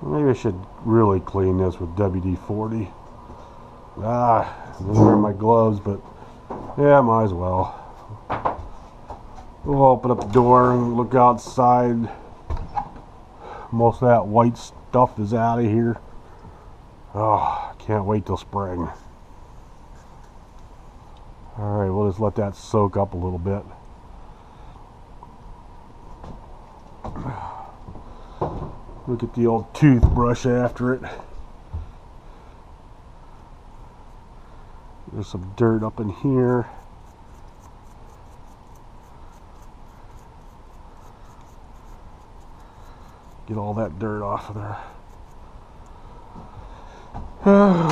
Maybe I should really clean this with WD-40. Ah, I'm wearing my gloves, but yeah, might as well. We'll open up the door and look outside. Most of that white stuff is out of here. Oh, can't wait till spring. Alright, we'll just let that soak up a little bit. Look at the old toothbrush after it. There's some dirt up in here. Get all that dirt off of there.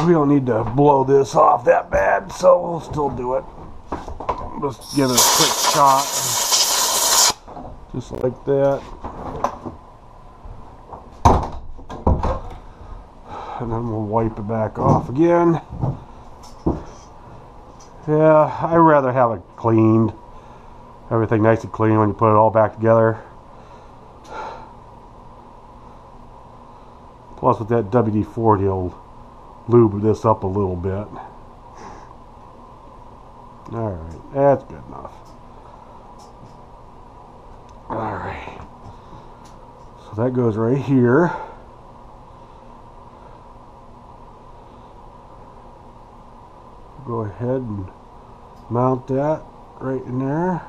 We don't need to blow this off that bad, so we'll still do it. Just give it a quick shot. Just like that. And then we'll wipe it back off again. Yeah, I'd rather have it cleaned. Everything nice and clean when you put it all back together. Plus with that WD-40 it'll lube this up a little bit. Alright, that's good enough. Alright. So that goes right here. Go ahead and mount that right in there.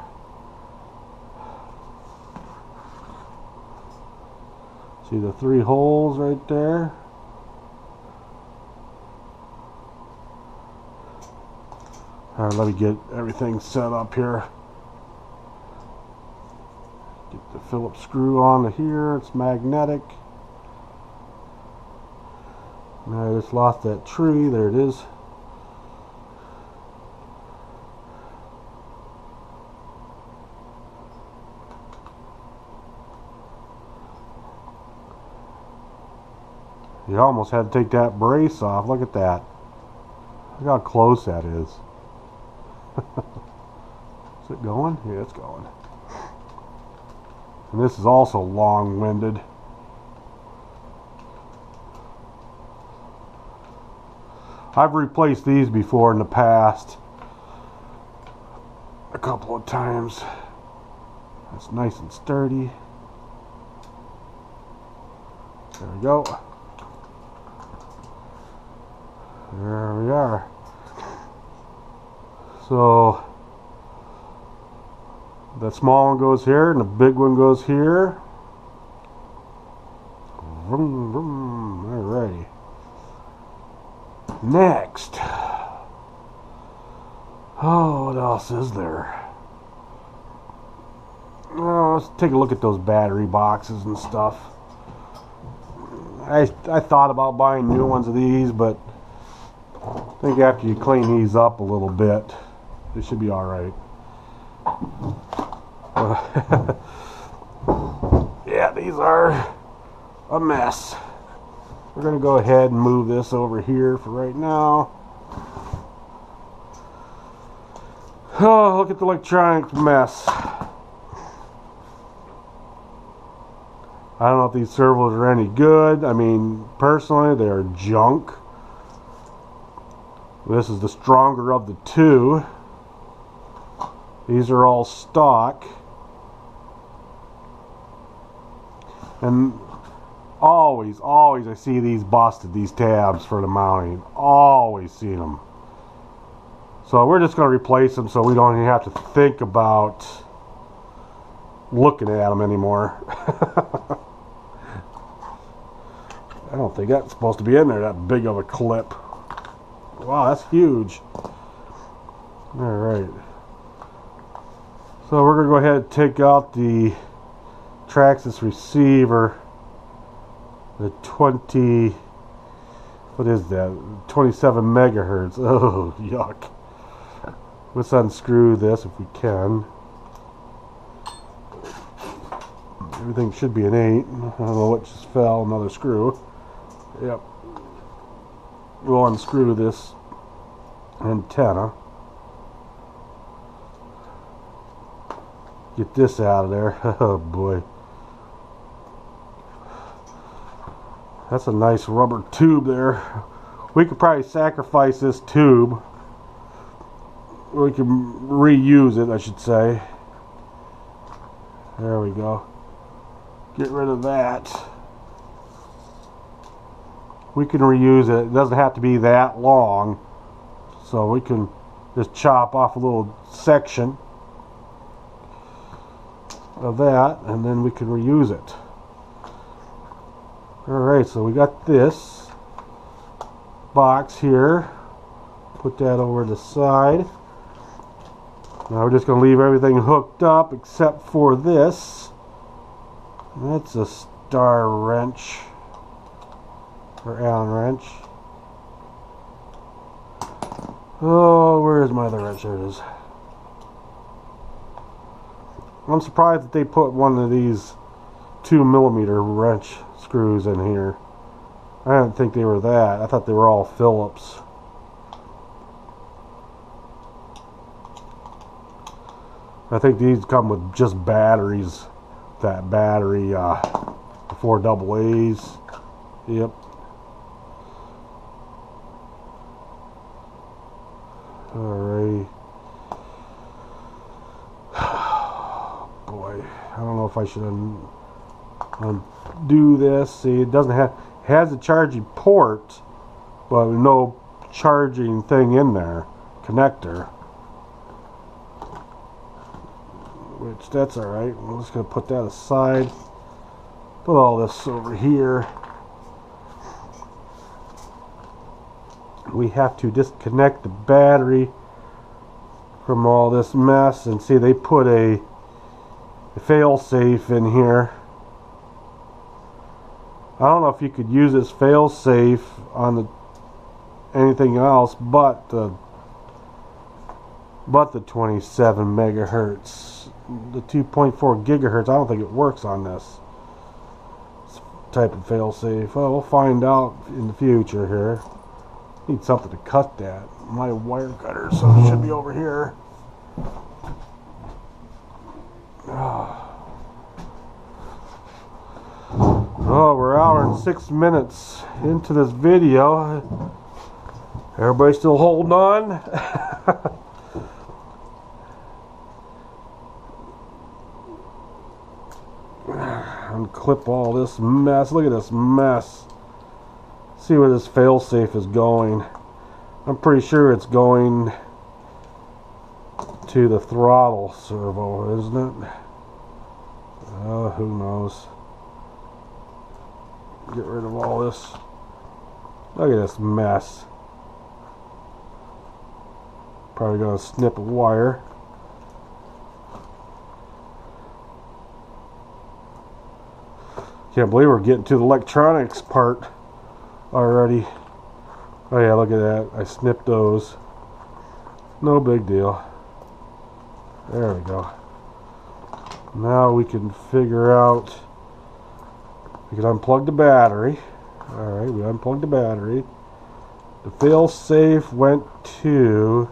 See the 3 holes right there? Alright, let me get everything set up here. Get the Phillips screw onto here. It's magnetic. Now I just lost that tree. There it is. You almost had to take that brace off. Look at that. Look how close that is. Is it going? Yeah, it's going. And this is also long-winded. I've replaced these before in the past a couple of times. That's nice and sturdy. There we go. There we are. So that small one goes here and the big one goes here. Vroom, vroom. Alrighty. Next. Oh, what else is there? Oh, let's take a look at those battery boxes and stuff. I thought about buying new ones of these, but I think after you clean these up a little bit, they should be alright. Yeah, these are a mess. We're going to go ahead and move this over here for right now. Oh, look at the electronics mess. I don't know if these servos are any good. I mean, personally, they're junk. This is the stronger of the two. These are all stock. And always I see these busted, these tabs for the mounting. Always see them. So we're just going to replace them so we don't even have to think about looking at them anymore. I don't think that's supposed to be in there, that big of a clip. Wow, that's huge. Alright. So we're going to go ahead and take out the Traxxas receiver. The 20... What is that? 27 megahertz. Oh, yuck. Let's unscrew this if we can. Everything should be an 8. I don't know what just fell. Another screw. Yep. We'll unscrew this antenna. Get this out of there. Oh boy. That's a nice rubber tube there. We could probably sacrifice this tube. We can reuse it, I should say. There we go. Get rid of that. We can reuse it. It doesn't have to be that long. So we can just chop off a little section of that and then we can reuse it. Alright, so we got this box here. Put that over the side. Now we're just going to leave everything hooked up except for this. That's a star wrench. Or Allen wrench. Oh, where's my other wrench? There it is. I'm surprised that they put one of these 2mm wrench screws in here. I didn't think they were that. I thought they were all Phillips. I think these come with just batteries. That battery, the 4 AA's. Yep. Alright. Boy, I don't know if I should undo this. See, it doesn't have, has a charging port, but no charging thing in there, connector. Which, that's alright. I'm just going to put that aside. Put all this over here. We have to disconnect the battery from all this mess. And see, they put a fail-safe in here. I don't know if you could use this fail-safe on anything else but the 27 megahertz. The 2.4 gigahertz, I don't think it works on this type of fail-safe. Well, we'll find out in the future here. Need something to cut that. My wire cutter, so it should be over here. Oh, we're an hour and 6 minutes into this video. Everybody still holding on? Unclip all this mess. Look at this mess. See where this failsafe is going. I'm pretty sure it's going to the throttle servo, isn't it? Oh, who knows. Get rid of all this. Look at this mess. Probably gonna snip a wire. Can't believe we're getting to the electronics part already. Oh yeah, look at that. I snipped those. No big deal. There we go. Now we can figure out. We can unplug the battery. Alright, we unplugged the battery. The fail-safe went to,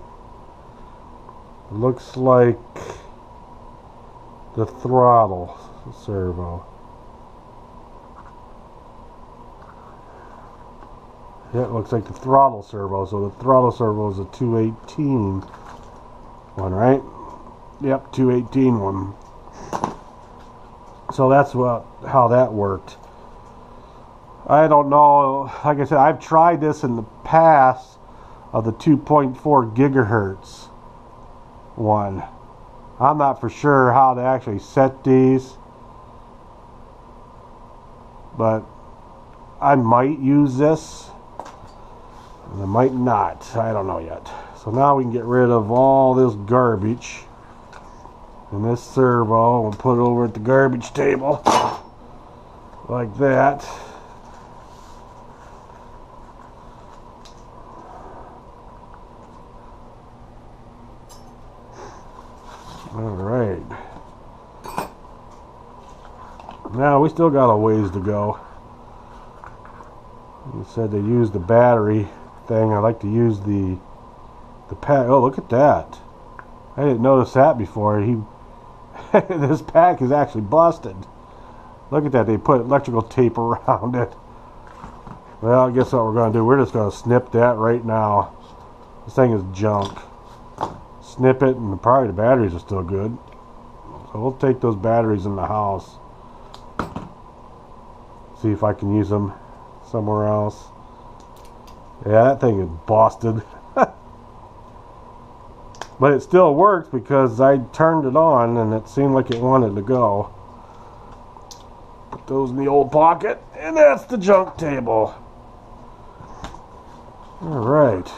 looks like, the throttle servo. Yeah, it looks like the throttle servo. So the throttle servo is a 218 one, right? Yep, 218 one. So that's how that worked. I don't know. Like I said, I've tried this in the past of the 2.4 gigahertz one. I'm not for sure how to actually set these, but I might use this and I might not. I don't know yet. So now we can get rid of all this garbage. And this servo, we'll put it over at the garbage table like that. Alright. Now we still got a ways to go. You said to use the battery thing. I like to use the pack. Oh, look at that. I didn't notice that before. This pack is actually busted. Look at that. They put electrical tape around it. Well, I guess what we're going to do, we're just going to snip that right now. This thing is junk. Snip it, and probably the batteries are still good. So we'll take those batteries in the house. See if I can use them somewhere else. Yeah, that thing is busted. But it still works because I turned it on and it seemed like it wanted to go. Put those in the old pocket, and that's the junk table. Alright.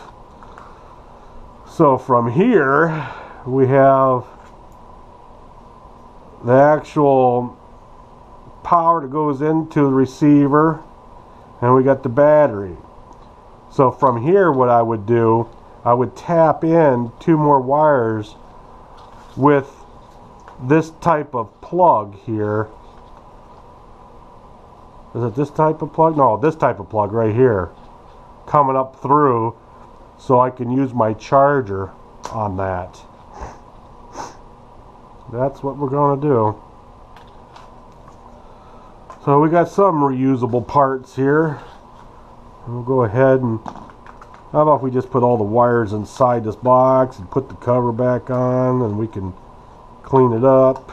So from here, we have the actual power that goes into the receiver, and we got the battery. So from here, what I would do, I would tap in 2 more wires with this type of plug here. Is it this type of plug? No, this type of plug right here. Coming up through, so I can use my charger on that. that's what we're going to do. So we got some reusable parts here. We'll go ahead and, how about if we just put all the wires inside this box and put the cover back on, and we can clean it up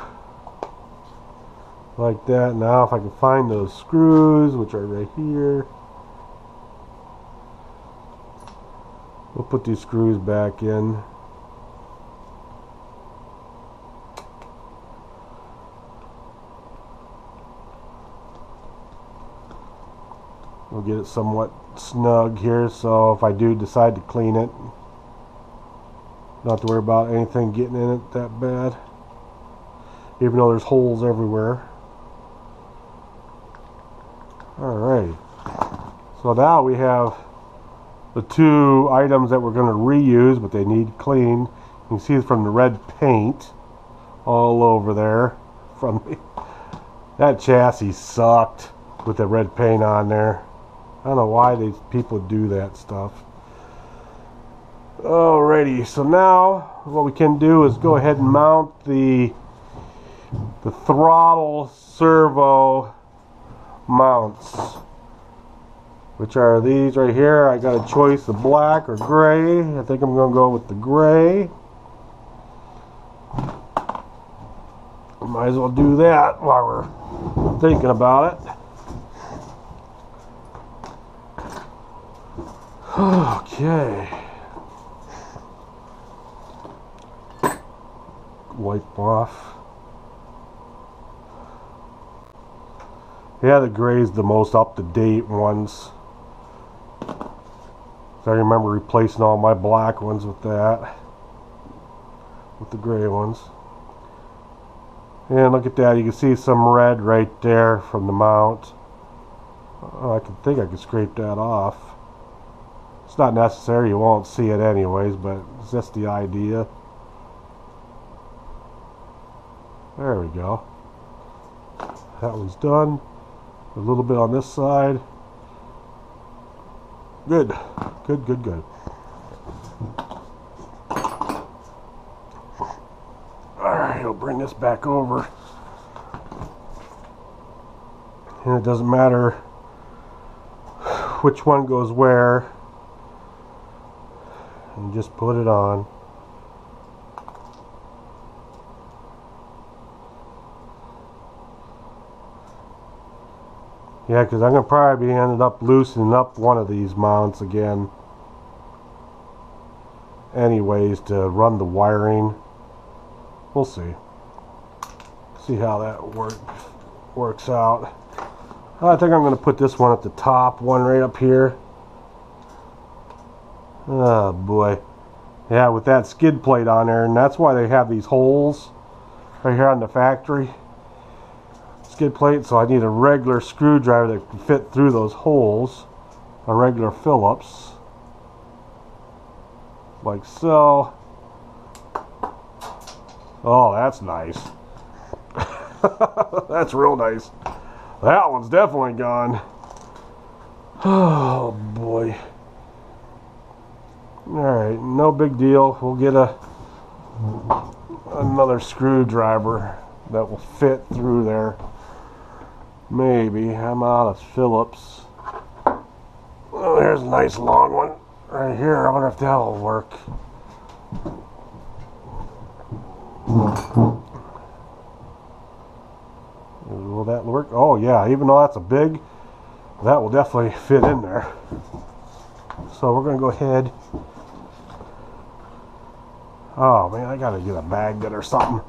like that. Now if I can find those screws, which are right here, we'll put these screws back in. We'll get it somewhat snug here, so if I do decide to clean it, not have to worry about anything getting in it that bad, even though there's holes everywhere. Alright, so now we have the two items that we're going to reuse, but they need cleaned. You can see from the red paint all over there. That chassis sucked with the red paint on there. I don't know why these people do that stuff. Alrighty, so now what we can do is go ahead and mount the throttle servo mounts, which are these right here. I got a choice of black or gray. I think I'm going to go with the gray. Might as well do that while we're thinking about it. Okay. Wipe off. Yeah, the gray's the most up-to-date ones. So I remember replacing all my black ones with that. With the gray ones. And look at that, you can see some red right there from the mount. Oh, I think I can scrape that off. It's not necessary, you won't see it anyways, but it's just the idea. There we go. That one's done. A little bit on this side. Good. Good, good, good. Alright, I'll bring this back over. And it doesn't matter which one goes where. And just put it on. Yeah, because I'm going to probably ended up loosening up one of these mounts again. Anyways, to run the wiring. We'll see. See how that works out. I think I'm going to put this one at the top, one right up here. Oh boy. Yeah, with that skid plate on there, and that's why they have these holes right here on the factory skid plate. So I need a regular screwdriver that can fit through those holes, a regular Phillips, like so. Oh, that's nice. That's real nice. That one's definitely gone. Oh boy. Alright, no big deal. We'll get another screwdriver that will fit through there. Maybe. I'm out of Phillips. Oh, there's a nice long one right here. I wonder if that'll work. Will that work? Oh yeah, even though that's a big, that will definitely fit in there. So we're going to go ahead. Oh man, I gotta get a magnet or something.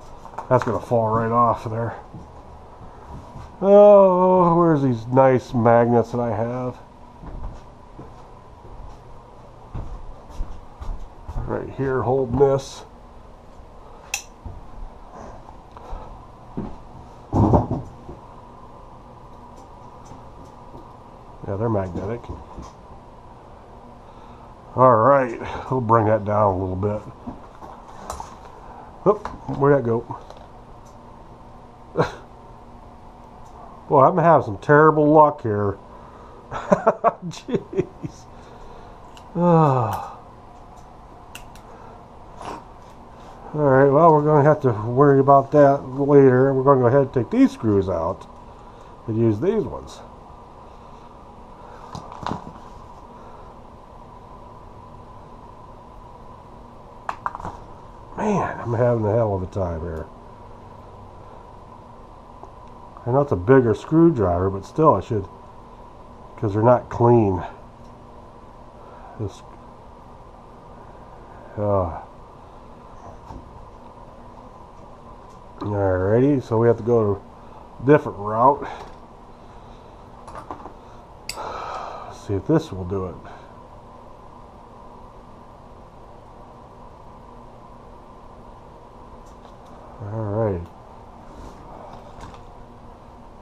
That's gonna fall right off of there. Oh, where's these nice magnets that I have? Right here, holding this. Yeah, they're magnetic. Alright, we'll bring that down a little bit. Oh, where'd that go? Boy, I'm having some terrible luck here. Jeez. Alright, well, we're going to have to worry about that later. We're going to go ahead and take these screws out and use these ones. Man, I'm having a hell of a time here. I know it's a bigger screwdriver, but still I should, because they're not clean. This, Alrighty, so we have to go to a different route. Let's see if this will do it. Alright.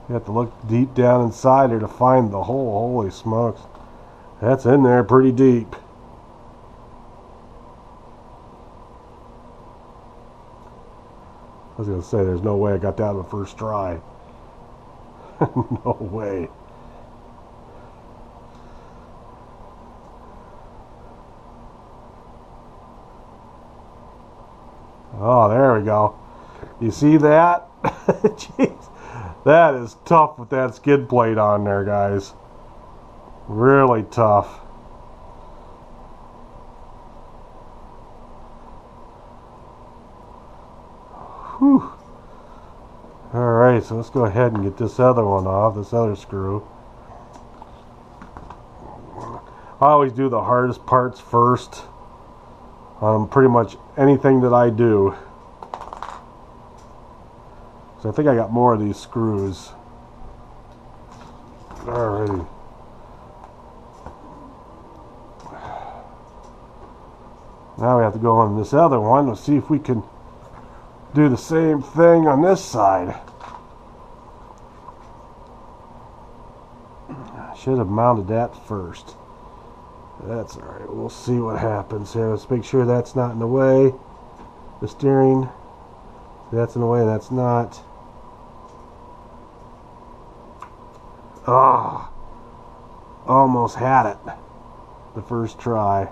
You have to look deep down inside here to find the hole. Holy smokes. That's in there pretty deep. I was going to say, there's no way I got that on the first try. No way. Oh, there we go. You see that? Jeez. That is tough with that skid plate on there, guys. Really tough. Whew. Alright, so let's go ahead and get this other one off, this other screw. I always do the hardest parts first on pretty much anything that I do. So I think I got more of these screws. Alrighty. Now we have to go on this other one. Let's see if we can do the same thing on this side. I should have mounted that first. That's alright. We'll see what happens here. Let's make sure that's not in the way. The steering. That's in the way. That's not. Ah, almost had it the first try.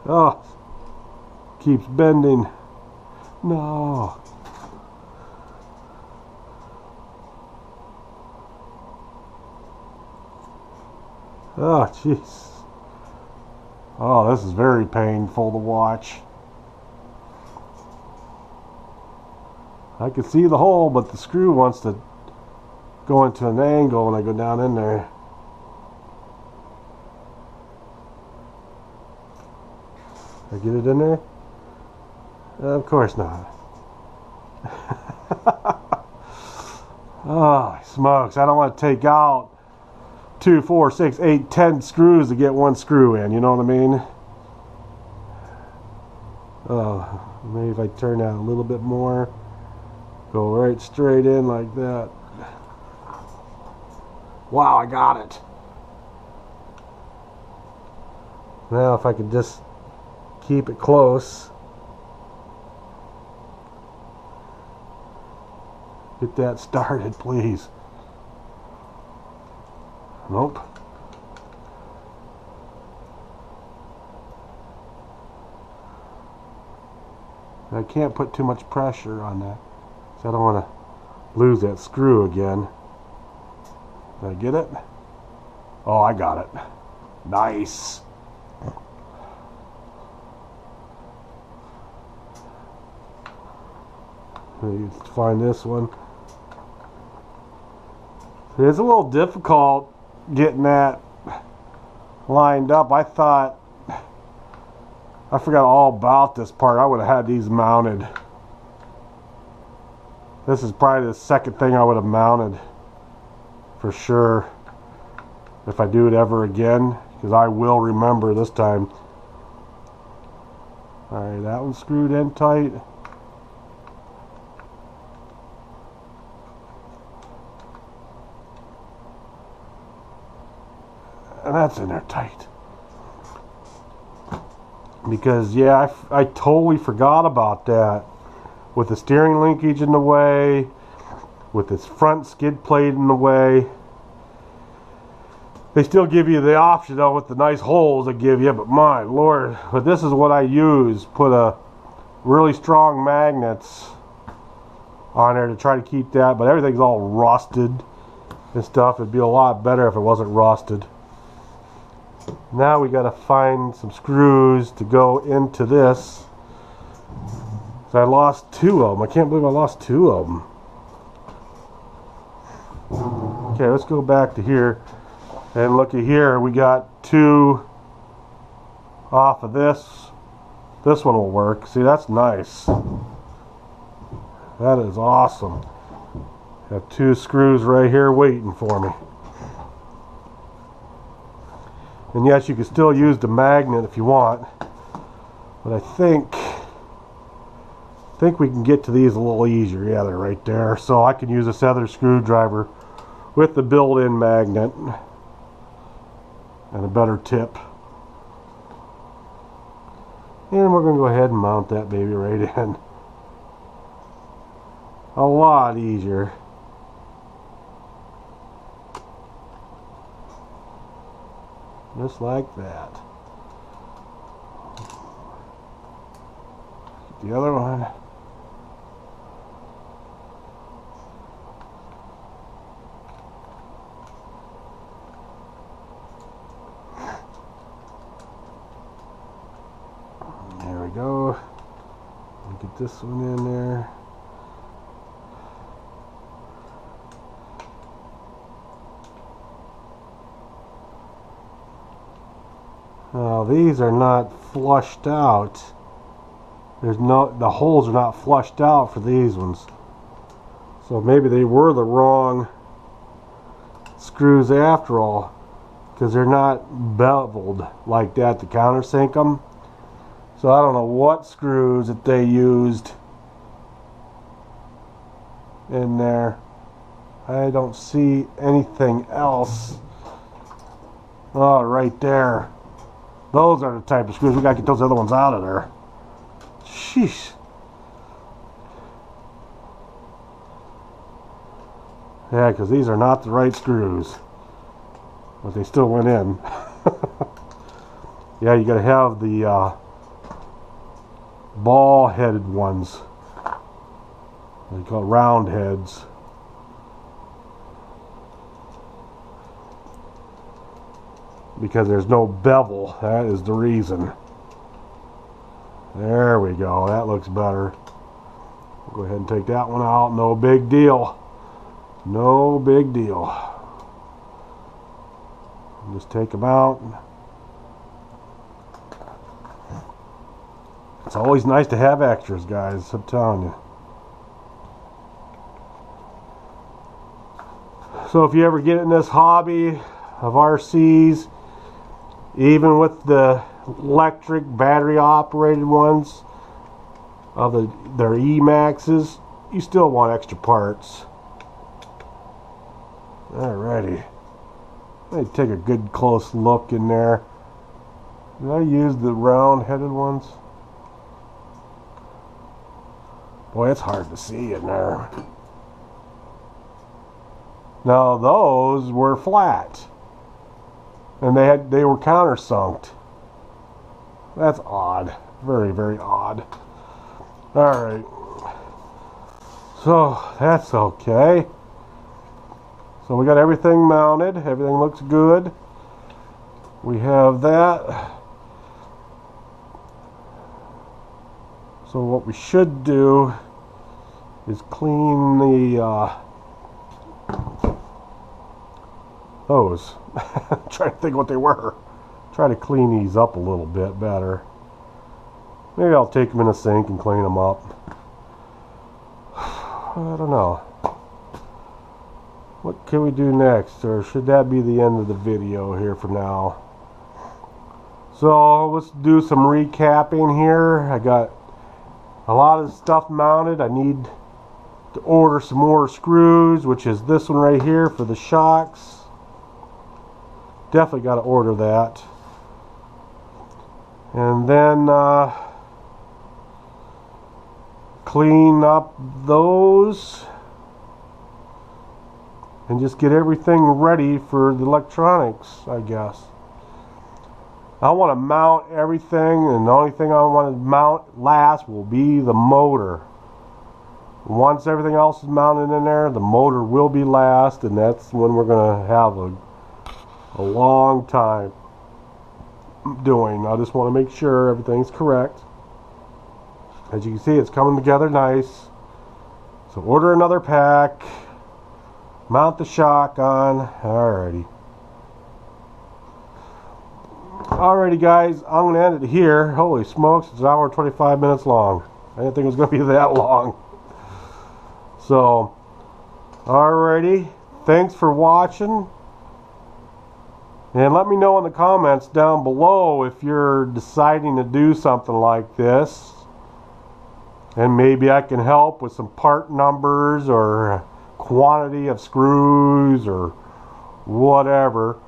Oh, keeps bending. No. Oh, jeez. Oh, this is very painful to watch. I can see the hole, but the screw wants to go into an angle when I go down in there. Did I get it in there? Of course not. Oh, smokes. I don't want to take out 2, 4, 6, 8, 10 screws to get one screw in. You know what I mean? Oh, maybe if I turn that a little bit more. Go right straight in like that. Wow, I got it. Now if I could just keep it close. Get that started, please. Nope. I can't put too much pressure on that. I don't want to lose that screw again. Did I get it? Oh, I got it. Nice. Let's find this one. It's a little difficult getting that lined up. I thought, I forgot all about this part. I would have had these mounted. This is probably the second thing I would have mounted for sure if I do it ever again, because I will remember this time. Alright, that one's screwed in tight. And that's in there tight. Because, yeah, I totally forgot about that. With the steering linkage in the way, with this front skid plate in the way. They still give you the option though with the nice holes they give you, but my lord, but this is what I use. Put a really strong magnets on there to try to keep that, but everything's all rusted and stuff. It'd be a lot better if it wasn't rusted. Now we got to find some screws to go into this. So I lost 2 of them. I can't believe I lost 2 of them. Okay, let's go back to here and look at here. We got 2 off of this. This one will work. See, that's nice. That is awesome. Have 2 screws right here waiting for me. And yes, you can still use the magnet if you want, but I think we can get to these a little easier. Yeah, they're right there. So I can use this other screwdriver with the built-in magnet and a better tip. And we're going to go ahead and mount that baby right in. A lot easier. Just like that. The other one. There we go. Get this one in there. Now these are not flushed out. The holes are not flushed out for these ones. So maybe they were the wrong screws after all, because they're not beveled like that to countersink them. So I don't know what screws that they used in there. I don't see anything else. Oh, right there. Those are the type of screws. We gotta get those other ones out of there. Sheesh. Yeah, because these are not the right screws. But they still went in. Yeah, you gotta have the ball-headed ones. They call it round heads. Because there's no bevel. That is the reason. There we go. That looks better. We'll go ahead and take that one out. No big deal. No big deal. Just take them out. It's always nice to have extras, guys. I'm telling you. So if you ever get in this hobby of RCs, even with the electric battery operated ones of their Maxxes, you still want extra parts. Alrighty, let me take a good close look in there. Did I use the round headed ones? Boy, it's hard to see in there. Now those were flat. And they were countersunked. That's odd. Very, very odd. Alright. So, that's okay. So we got everything mounted. Everything looks good. We have that. So what we should do is clean the those. Trying to think what they were. Try to clean these up a little bit better. Maybe I'll take them in a sink and clean them up. I don't know. What can we do next? Or should that be the end of the video here for now? So let's do some recapping here. I got a lot of stuff mounted. I need to order some more screws, which is this one right here for the shocks. Definitely got to order that. And then clean up those. and just get everything ready for the electronics, I guess. I want to mount everything, and the only thing I want to mount last will be the motor. Once everything else is mounted in there, the motor will be last, and that's when we're going to have a long time doing. I just want to make sure everything's correct. As you can see, it's coming together nice. So order another pack, mount the shotgun. Alrighty guys, I'm going to end it here. Holy smokes, it's an hour and 25 minutes long. I didn't think it was going to be that long. So, alrighty, thanks for watching. And let me know in the comments down below if you're deciding to do something like this. And maybe I can help with some part numbers or quantity of screws or whatever.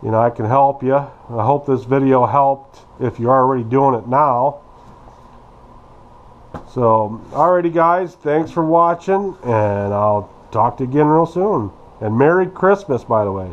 You know, I can help you. I hope this video helped if you're already doing it now. So, alrighty guys, thanks for watching, and I'll talk to you again real soon. And Merry Christmas, by the way.